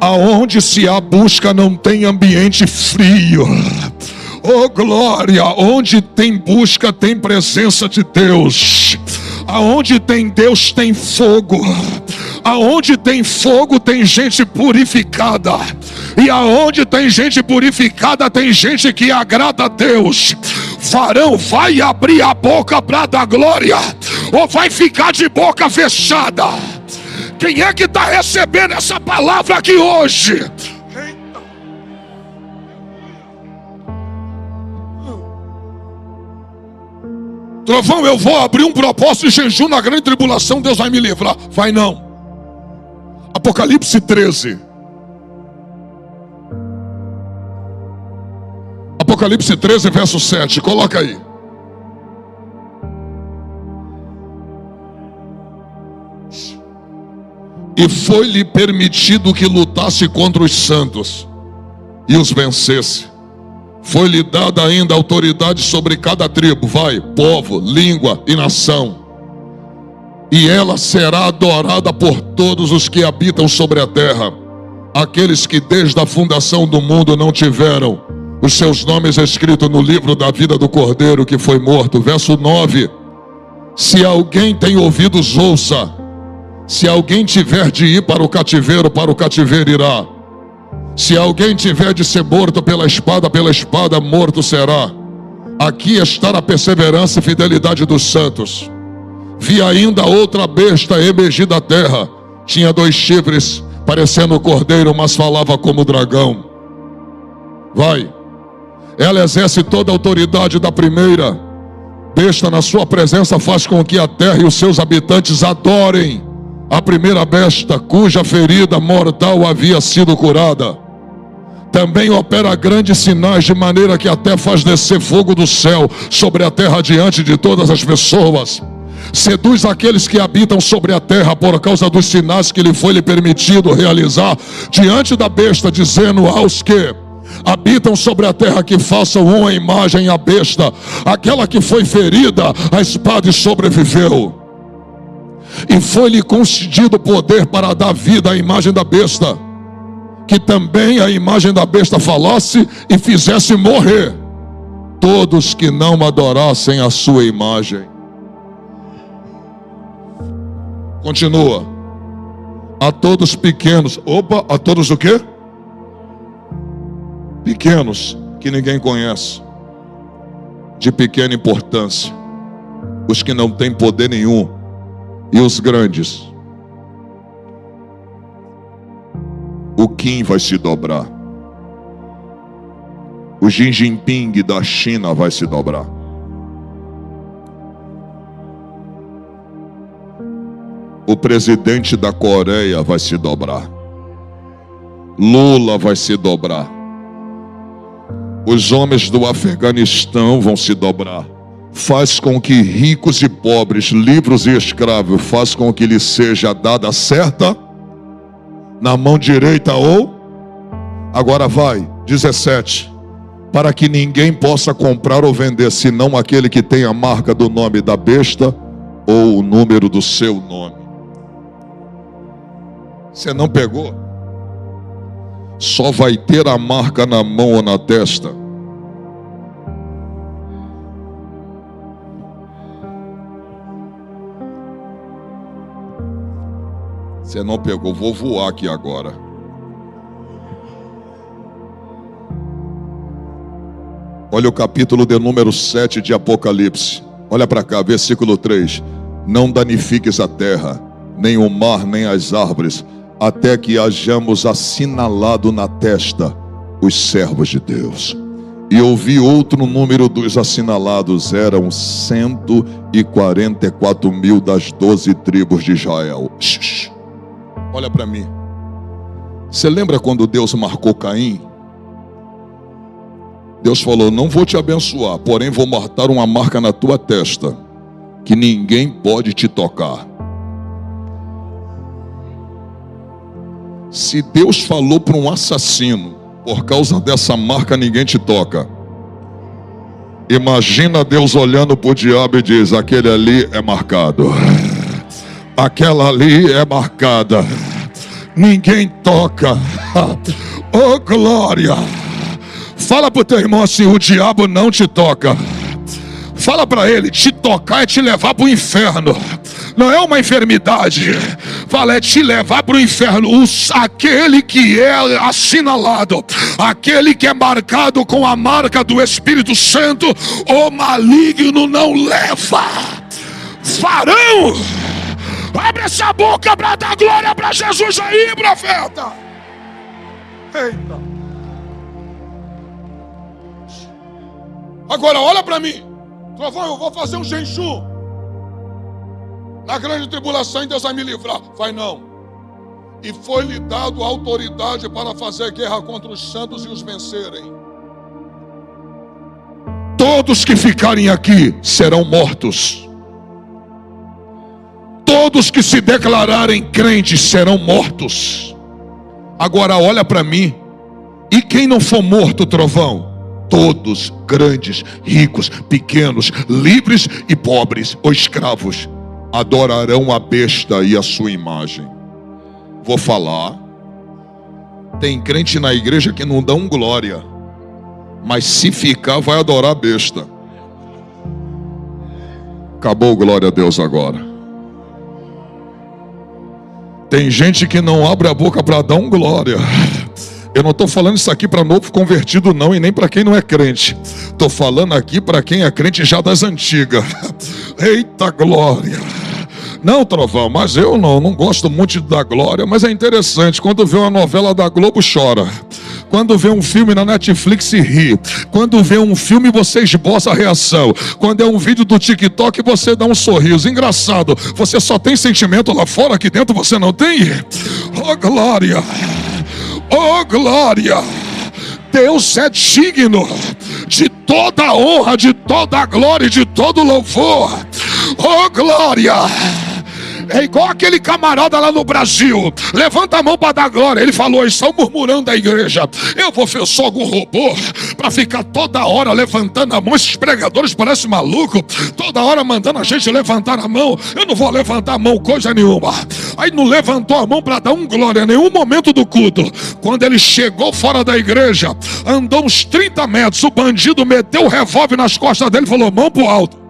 Aonde se há busca não tem ambiente frio. Oh, glória! Onde tem busca tem presença de Deus. Aonde tem Deus tem fogo. Aonde tem fogo tem gente purificada. E aonde tem gente purificada tem gente que agrada a Deus. Varão, vai abrir a boca para dar glória ou vai ficar de boca fechada? Quem é que está recebendo essa palavra aqui hoje? Eita. Trovão, eu vou abrir um propósito de jejum na grande tribulação, Deus vai me livrar. Vai não. Apocalipse 13. Apocalipse 13, verso 7. Coloca aí. E foi-lhe permitido que lutasse contra os santos e os vencesse. Foi-lhe dada ainda autoridade sobre cada tribo, povo, língua e nação. E ela será adorada por todos os que habitam sobre a terra, aqueles que desde a fundação do mundo não tiveram os seus nomes escritos no livro da vida do Cordeiro que foi morto. Verso 9. Se alguém tem ouvidos, ouça. Se alguém tiver de ir para o cativeiro irá. Se alguém tiver de ser morto pela espada morto será. Aqui está a perseverança e fidelidade dos santos. Vi ainda outra besta emergir da terra. Tinha 2 chifres, parecendo o cordeiro, mas falava como dragão. Ela exerce toda a autoridade da primeira besta. Na sua presença faz com que a terra e os seus habitantes adorem a primeira besta, cuja ferida mortal havia sido curada. Também opera grandes sinais, de maneira que até faz descer fogo do céu sobre a terra diante de todas as pessoas. Seduz aqueles que habitam sobre a terra por causa dos sinais que lhe foi permitido realizar diante da besta, dizendo aos que habitam sobre a terra que façam uma imagem à besta, aquela que foi ferida a espada e sobreviveu. E foi-lhe concedido poder para dar vida à imagem da besta, que também a imagem da besta falasse e fizesse morrer todos que não adorassem a sua imagem. Continua. A todos pequenos. A todos o quê? Pequenos, que ninguém conhece, de pequena importância, os que não têm poder nenhum, e os grandes. O Kim vai se dobrar. O Xi Jinping da China vai se dobrar. O presidente da Coreia vai se dobrar. Lula vai se dobrar. Os homens do Afeganistão vão se dobrar. Faz com que ricos e pobres, livres e escravos, faz com que lhe seja dada certa na mão direita ou... Agora 17. Para que ninguém possa comprar ou vender, senão aquele que tem a marca do nome da besta ou o número do seu nome. Você não pegou? Só vai ter a marca na mão ou na testa você não pegou. Vou voar aqui agora. Olha o capítulo de número 7 de Apocalipse. Olha para cá, versículo 3. Não danifiques a terra, nem o mar, nem as árvores, até que hajamos assinalado na testa os servos de Deus. E ouvi outro número dos assinalados, eram 144.000 das 12 tribos de Israel. Shhh. Olha para mim. Você lembra quando Deus marcou Caim? Deus falou: não vou te abençoar, porém vou botar uma marca na tua testa, que ninguém pode te tocar. Se Deus falou para um assassino, por causa dessa marca ninguém te toca, imagina Deus olhando para o diabo e diz: aquele ali é marcado, aquela ali é marcada, ninguém toca. Oh glória! Fala para o teu irmão assim: o diabo não te toca. Fala para ele: te tocar é te levar para o inferno. Não é uma enfermidade. Fala, é te levar para o inferno. Aquele que é assinalado, aquele que é marcado com a marca do Espírito Santo, o maligno não leva. Varão, abre essa boca para dar glória para Jesus aí, profeta. Eita. Agora olha para mim. Trovão, eu vou fazer um jejum. Na grande tribulação Deus vai me livrar. Vai não. E foi-lhe dado autoridade para fazer guerra contra os santos e os vencerem. Todos que ficarem aqui serão mortos. Todos que se declararem crentes serão mortos. Agora olha para mim. E quem não for morto, trovão? Todos, grandes, ricos, pequenos, livres e pobres ou escravos, adorarão a besta e a sua imagem. Vou falar. Tem crente na igreja que não dão glória, mas se ficar vai adorar a besta. Acabou, glória a Deus agora. Tem gente que não abre a boca para dar um glória. Eu não estou falando isso aqui para novo convertido não, e nem para quem não é crente. Estou falando aqui para quem é crente já das antigas. Eita glória. Não, trovão, mas eu não gosto muito de dar glória, mas é interessante. Quando vê uma novela da Globo, chora. Quando vê um filme na Netflix, ri. Quando vê um filme, você esboça a reação. Quando é um vídeo do TikTok, você dá um sorriso. Engraçado, você só tem sentimento lá fora, aqui dentro você não tem? Oh glória! Oh glória! Deus é digno de toda a honra, de toda a glória e de todo louvor. Oh glória! É igual aquele camarada lá no Brasil. Levanta a mão para dar glória. Ele falou: estão murmurando da igreja. Eu vou ver só algum robô para ficar toda hora levantando a mão. Esses pregadores parecem malucos, toda hora mandando a gente levantar a mão. Eu não vou levantar a mão coisa nenhuma. Aí não levantou a mão para dar um glória em nenhum momento do culto. Quando ele chegou fora da igreja, andou uns 30 metros, o bandido meteu o revólver nas costas dele e falou: mão pro alto.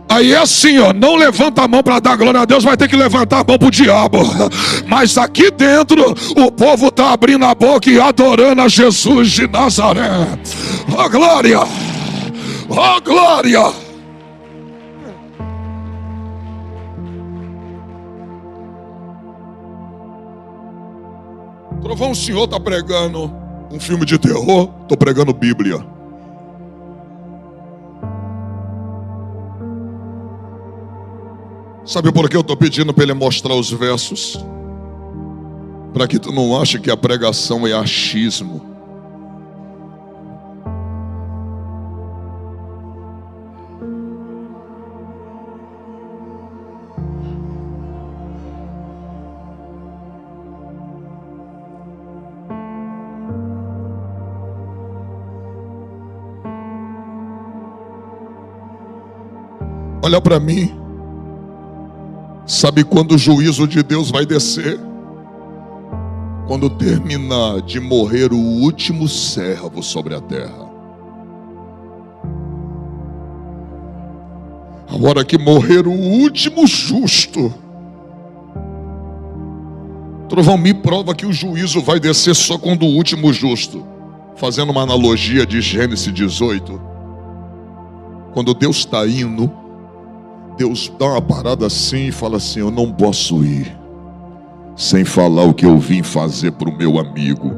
Aí é assim, ó, não levanta a mão para dar glória a Deus, vai ter que levantar a mão pro diabo. Mas aqui dentro, o povo está abrindo a boca e adorando a Jesus de Nazaré. Oh glória! Oh glória! Trovão, o senhor está pregando um filme de terror? Estou pregando Bíblia. Sabe por que eu estou pedindo para ele mostrar os versos? Para que tu não ache que a pregação é achismo. Olha para mim. Sabe quando o juízo de Deus vai descer? Quando terminar de morrer o último servo sobre a terra. A hora que morrer o último justo. Trovão, me prova que o juízo vai descer só quando o último justo. Fazendo uma analogia de Gênesis 18. Quando Deus está indo, Deus dá uma parada assim e fala assim: eu não posso ir sem falar o que eu vim fazer para o meu amigo.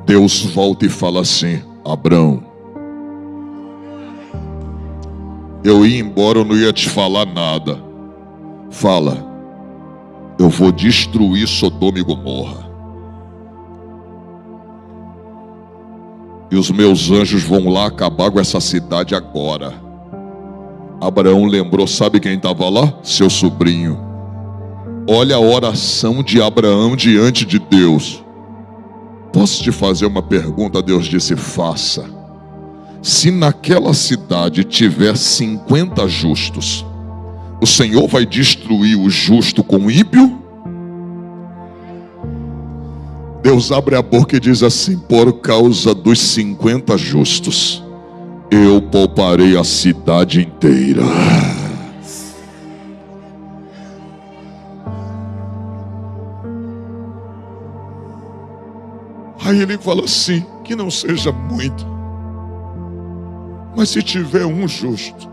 Deus volta e fala assim: Abrão, eu ia embora, eu não ia te falar nada. Fala, eu vou destruir Sodoma e Gomorra. E os meus anjos vão lá acabar com essa cidade agora. Abraão lembrou, sabe quem estava lá? Seu sobrinho. Olha a oração de Abraão diante de Deus. Posso te fazer uma pergunta? Deus disse, faça. Se naquela cidade tiver 50 justos, o Senhor vai destruir o justo com o ímpio? Deus abre a boca e diz assim, por causa dos 50 justos, eu pouparei a cidade inteira. Aí ele fala assim, que não seja muito, mas se tiver um justo,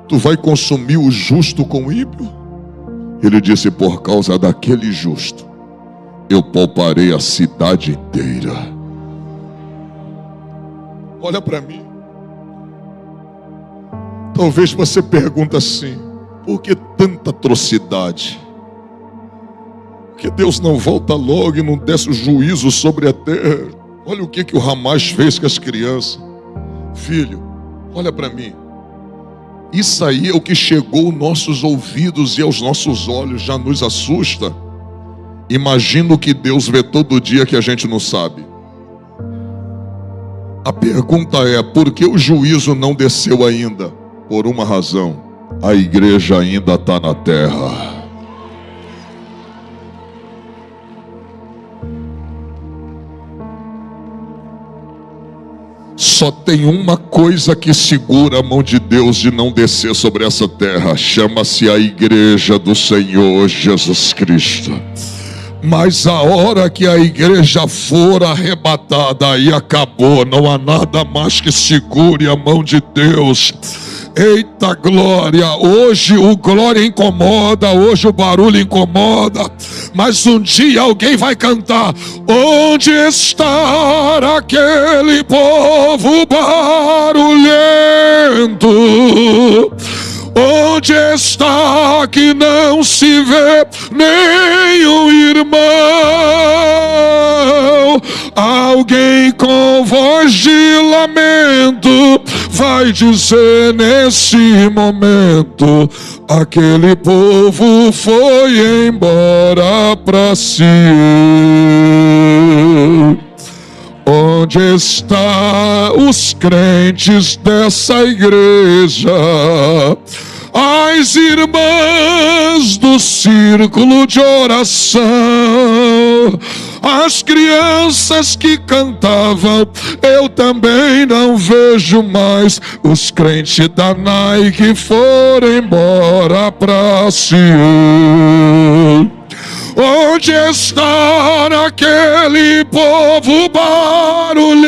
tu vai consumir o justo com o ímpio? Ele disse, por causa daquele justo, eu pouparei a cidade inteira. Olha para mim. Talvez você pergunte assim, por que tanta atrocidade? Por que Deus não volta logo e não desce o juízo sobre a terra? Olha o que o Hamas fez com as crianças. Filho, olha para mim. Isso aí é o que chegou aos nossos ouvidos e aos nossos olhos, já nos assusta. Imagina o que Deus vê todo dia que a gente não sabe. A pergunta é, por que o juízo não desceu ainda? Por uma razão, a igreja ainda está na terra. Só tem uma coisa que segura a mão de Deus de não descer sobre essa terra. Chama-se a igreja do Senhor Jesus Cristo. Mas a hora que a igreja for arrebatada, aí acabou. Não há nada mais que segure a mão de Deus. Eita glória, hoje o glória incomoda, hoje o barulho incomoda, mas um dia alguém vai cantar, onde está aquele povo barulhento? Onde está que não se vê nenhum irmão? Alguém com voz de lamento vai dizer nesse momento, aquele povo foi embora para si. Onde estão os crentes dessa igreja? As irmãs do círculo de oração, as crianças que cantavam, eu também não vejo mais. Os crentes da Nike foram embora pra Sião. Onde está aquele povo barulhento?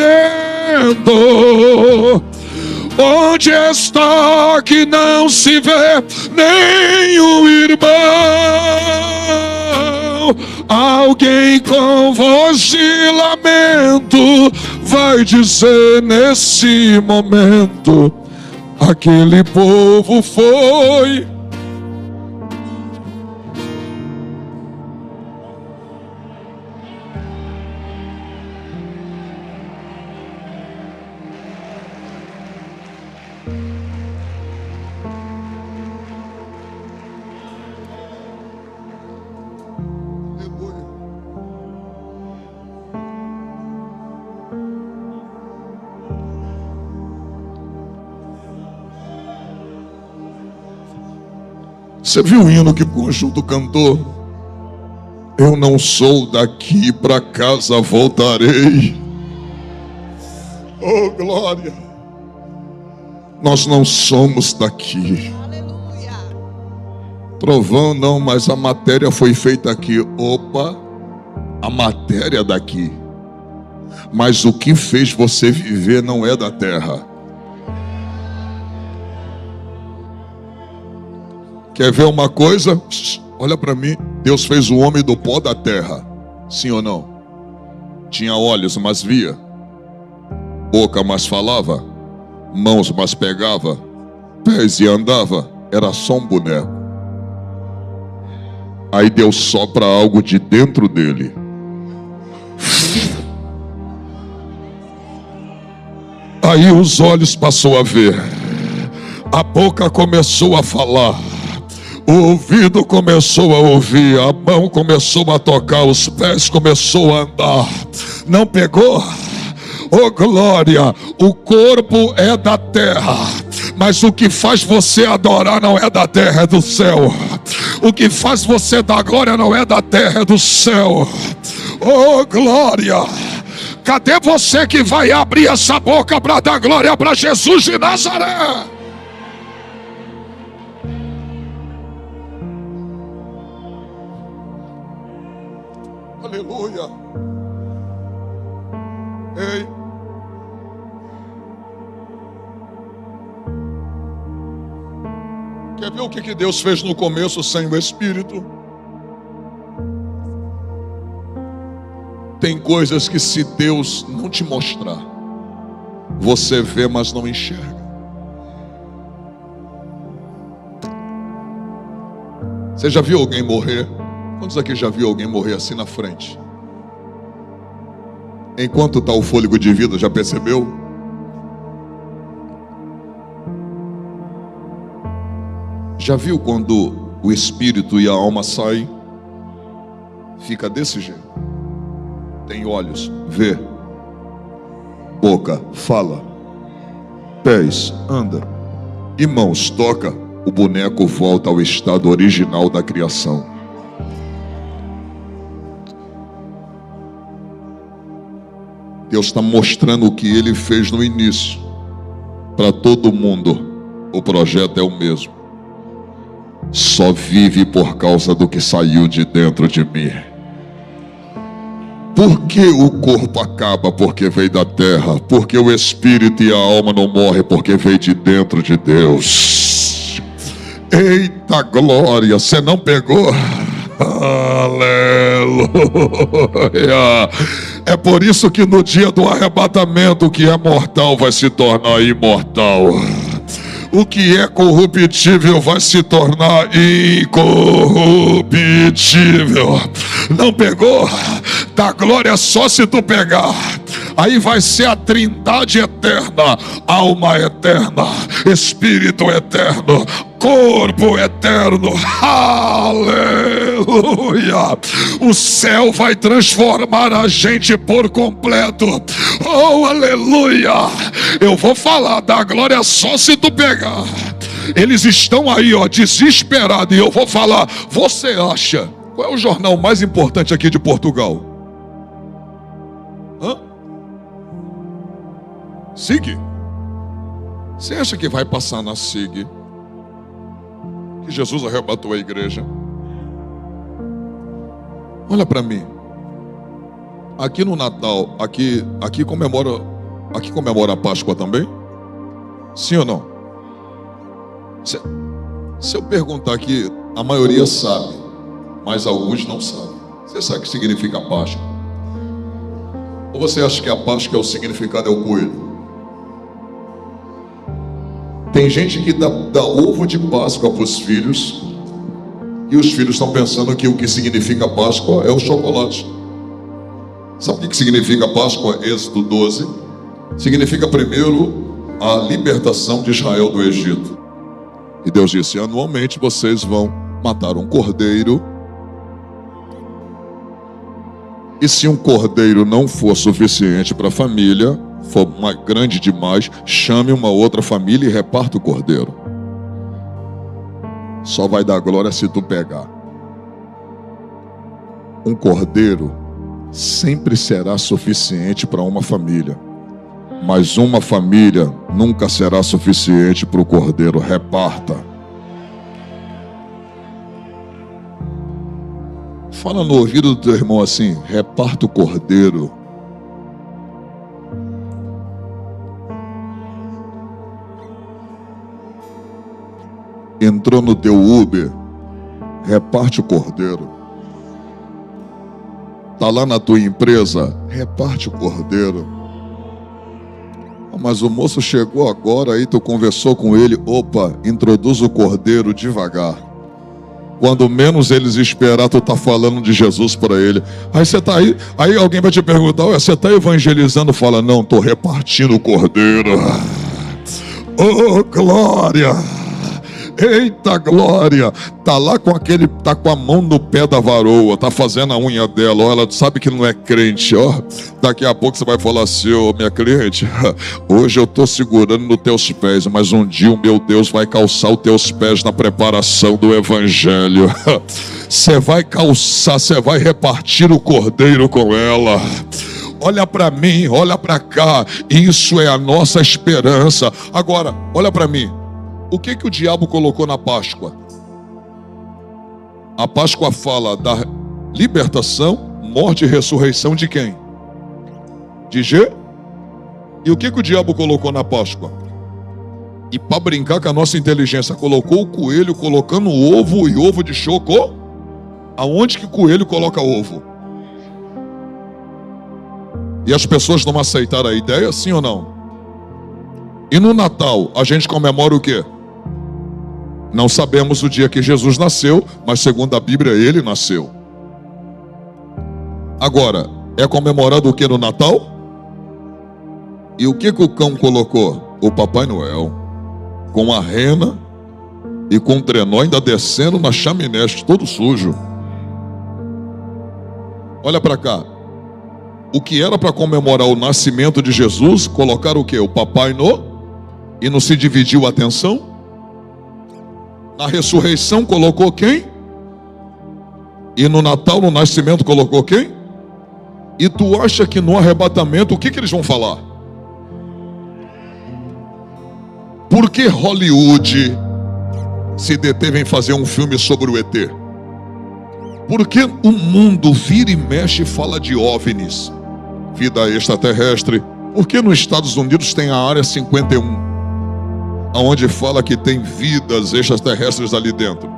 Onde está que não se vê nenhum irmão? Alguém com voz de lamento vai dizer nesse momento, aquele povo foi. Você viu o hino que o conjunto cantou? Eu não sou daqui, para casa voltarei. Oh glória! Nós não somos daqui. Aleluia. Trovão não, mas a matéria foi feita aqui. Opa, a matéria daqui. Mas o que fez você viver não é da terra. Quer ver uma coisa? Olha para mim. Deus fez o homem do pó da terra. Sim ou não? Tinha olhos, mas via. Boca, mas falava. Mãos, mas pegava. Pés e andava. Era só um boneco. Aí Deus sopra algo de dentro dele. Aí os olhos passou a ver. A boca começou a falar. O ouvido começou a ouvir, a mão começou a tocar, os pés começou a andar. Não pegou? Oh glória, o corpo é da terra, mas o que faz você adorar não é da terra, é do céu. O que faz você dar glória não é da terra, é do céu. Oh glória, cadê você que vai abrir essa boca para dar glória para Jesus de Nazaré? Aleluia. Ei. Quer ver o que Deus fez no começo sem o Espírito? Tem coisas que se Deus não te mostrar, você vê, mas não enxerga. Você já viu alguém morrer? Quantos aqui já viu alguém morrer assim na frente? Enquanto está o fôlego de vida, já percebeu? Já viu quando o espírito e a alma saem? Fica desse jeito. Tem olhos, vê. Boca, fala. Pés, anda. E mãos, toca. O boneco volta ao estado original da criação. Deus está mostrando o que Ele fez no início. Para todo mundo, o projeto é o mesmo. Só vive por causa do que saiu de dentro de mim. Por que o corpo acaba? Porque veio da terra. Porque o espírito e a alma não morrem? Porque veio de dentro de Deus. Eita glória, você não pegou? Aleluia. É por isso que no dia do arrebatamento, o que é mortal vai se tornar imortal. O que é corruptível vai se tornar incorruptível. Não pegou? Dá glória só se tu pegar. Aí vai ser a trindade eterna, alma eterna, espírito eterno, corpo eterno. Aleluia. O céu vai transformar a gente por completo. Oh, aleluia. Eu vou falar da glória só se tu pegar. Eles estão aí, ó, desesperados. E eu vou falar, você acha? Qual é o jornal mais importante aqui de Portugal? Hã? SIG? Você acha que vai passar na SIG que Jesus arrebatou a igreja? Olha para mim. Aqui no Natal, aqui comemora a Páscoa também? Sim ou não? Se eu perguntar aqui, a maioria sabe, mas alguns não sabem. Você sabe o que significa Páscoa? Ou você acha que a Páscoa é o significado, é o coelho? Tem gente que dá ovo de Páscoa para os filhos, e os filhos estão pensando que o que significa Páscoa é o chocolate. Sabe o que significa Páscoa? Êxodo 12. Significa primeiro a libertação de Israel do Egito. E Deus disse, anualmente vocês vão matar um cordeiro. E se um cordeiro não for suficiente para a família, for grande demais, chame uma outra família e reparta o cordeiro. Só vai dar glória se tu pegar. Um cordeiro sempre será suficiente para uma família, mas uma família nunca será suficiente para o cordeiro. Reparta. Fala no ouvido do teu irmão assim, reparta o cordeiro. Entrou no teu Uber, reparte o cordeiro. tá lá na tua empresa, reparte o cordeiro. Mas o moço chegou agora, aí tu conversou com ele, opa, introduz o cordeiro devagar. Quando menos eles esperar, tu tá falando de Jesus para ele. Aí você tá aí alguém vai te perguntar, você tá evangelizando? Fala, não, tô repartindo o cordeiro. Oh, glória! Eita glória, tá lá com tá com a mão no pé da varoa, tá fazendo a unha dela, ó, ela sabe que não é crente, ó. Daqui a pouco você vai falar assim, ô minha cliente, hoje eu tô segurando nos teus pés, mas um dia o meu Deus vai calçar os teus pés na preparação do evangelho. Você vai calçar, você vai repartir o cordeiro com ela. Olha para mim, olha para cá, isso é a nossa esperança. Agora, olha para mim. O que o diabo colocou na Páscoa? A Páscoa fala da libertação, morte e ressurreição de quem? De G? E o que o diabo colocou na Páscoa? E para brincar com a nossa inteligência, colocou o coelho colocando ovo e ovo de choco. Aonde que o coelho coloca ovo? E as pessoas não aceitaram a ideia, sim ou não? E no Natal, a gente comemora o quê? Não sabemos o dia que Jesus nasceu, mas segundo a Bíblia, ele nasceu. Agora, é comemorado o que no Natal? E o que o cão colocou? O Papai Noel. Com a rena e com o trenó ainda descendo na chaminé, todo sujo. Olha para cá. O que era para comemorar o nascimento de Jesus, colocaram o quê? O Papai Noel. E não se dividiu a atenção? Na ressurreição colocou quem? E no Natal, no nascimento, colocou quem? E tu acha que no arrebatamento, o que eles vão falar? Por que Hollywood se deteve em fazer um filme sobre o ET? Por que o mundo vira e mexe e fala de OVNIs? Vida extraterrestre. Por que nos Estados Unidos tem a Área 51? Onde fala que tem vidas extraterrestres ali dentro.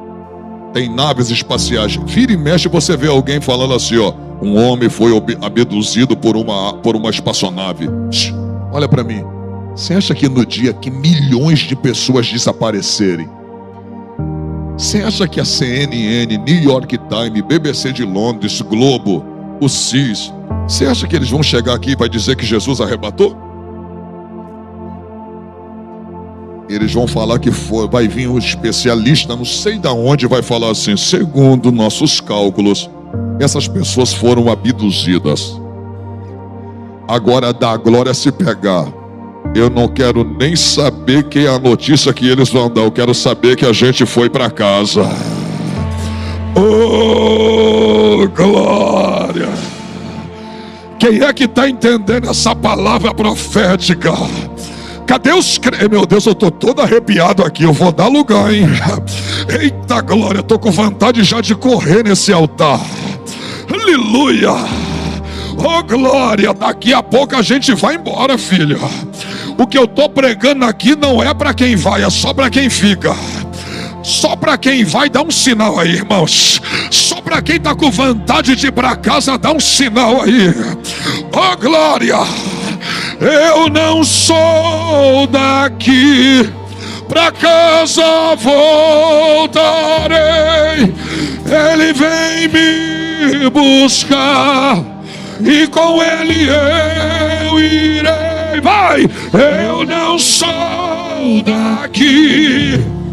Tem naves espaciais. Vira e mexe, você vê alguém falando assim, ó. Um homem foi abduzido por uma espaçonave. Olha para mim. Você acha que no dia que milhões de pessoas desaparecerem, você acha que a CNN, New York Times, BBC de Londres, Globo, o CIS, você acha que eles vão chegar aqui e vai dizer que Jesus arrebatou? Eles vão falar que vai vir um especialista, não sei de onde, vai falar assim, segundo nossos cálculos, essas pessoas foram abduzidas. Agora da glória se pegar, eu não quero nem saber que é a notícia que eles vão dar, eu quero saber que a gente foi para casa. Oh, glória! Quem é que está entendendo essa palavra profética? Cadê os crentes? Meu Deus, eu estou todo arrepiado aqui. Eu vou dar lugar, hein? Eita glória, estou com vontade já de correr nesse altar. Aleluia. Oh glória, daqui a pouco a gente vai embora, filho. O que eu estou pregando aqui não é para quem vai, é só para quem fica. Só para quem vai, dá um sinal aí, irmãos. Só para quem está com vontade de ir para casa, dá um sinal aí. Oh glória. Eu não sou daqui, pra casa voltarei. Ele vem me buscar e com ele eu irei. Vai! Eu não sou daqui,